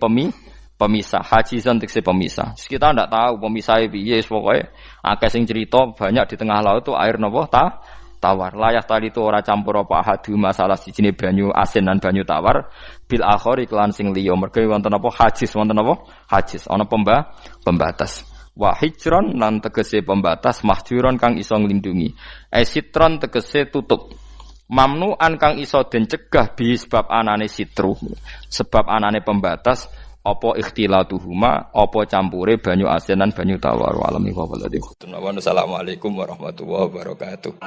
pemisah, hajizan tekse pemisah. Kita ndak tahu pemisahnya piye, pokoke akeh sing cerita banyak di tengah laut itu air napa tawar. Layak tadi itu ora campur apa hadu masalah sijine banyu asin dan banyu tawar bil akhir iklan sing liya. Mergo wonten apa hajiz, wonten apa hajiz, ana pembatas. Wa hijron lan tegese pembatas, mahjuron kang iso nglindungi. Sitron tegese tutup. Mamnuan kang iso den cegah bi sebab anane sitru. Sebab anane pembatas apa ikhtilatuhuma apa campure banyu asin lan banyu tawar. Wa alami wa waladhi. Assalamualaikum warahmatullahi wabarakatuh.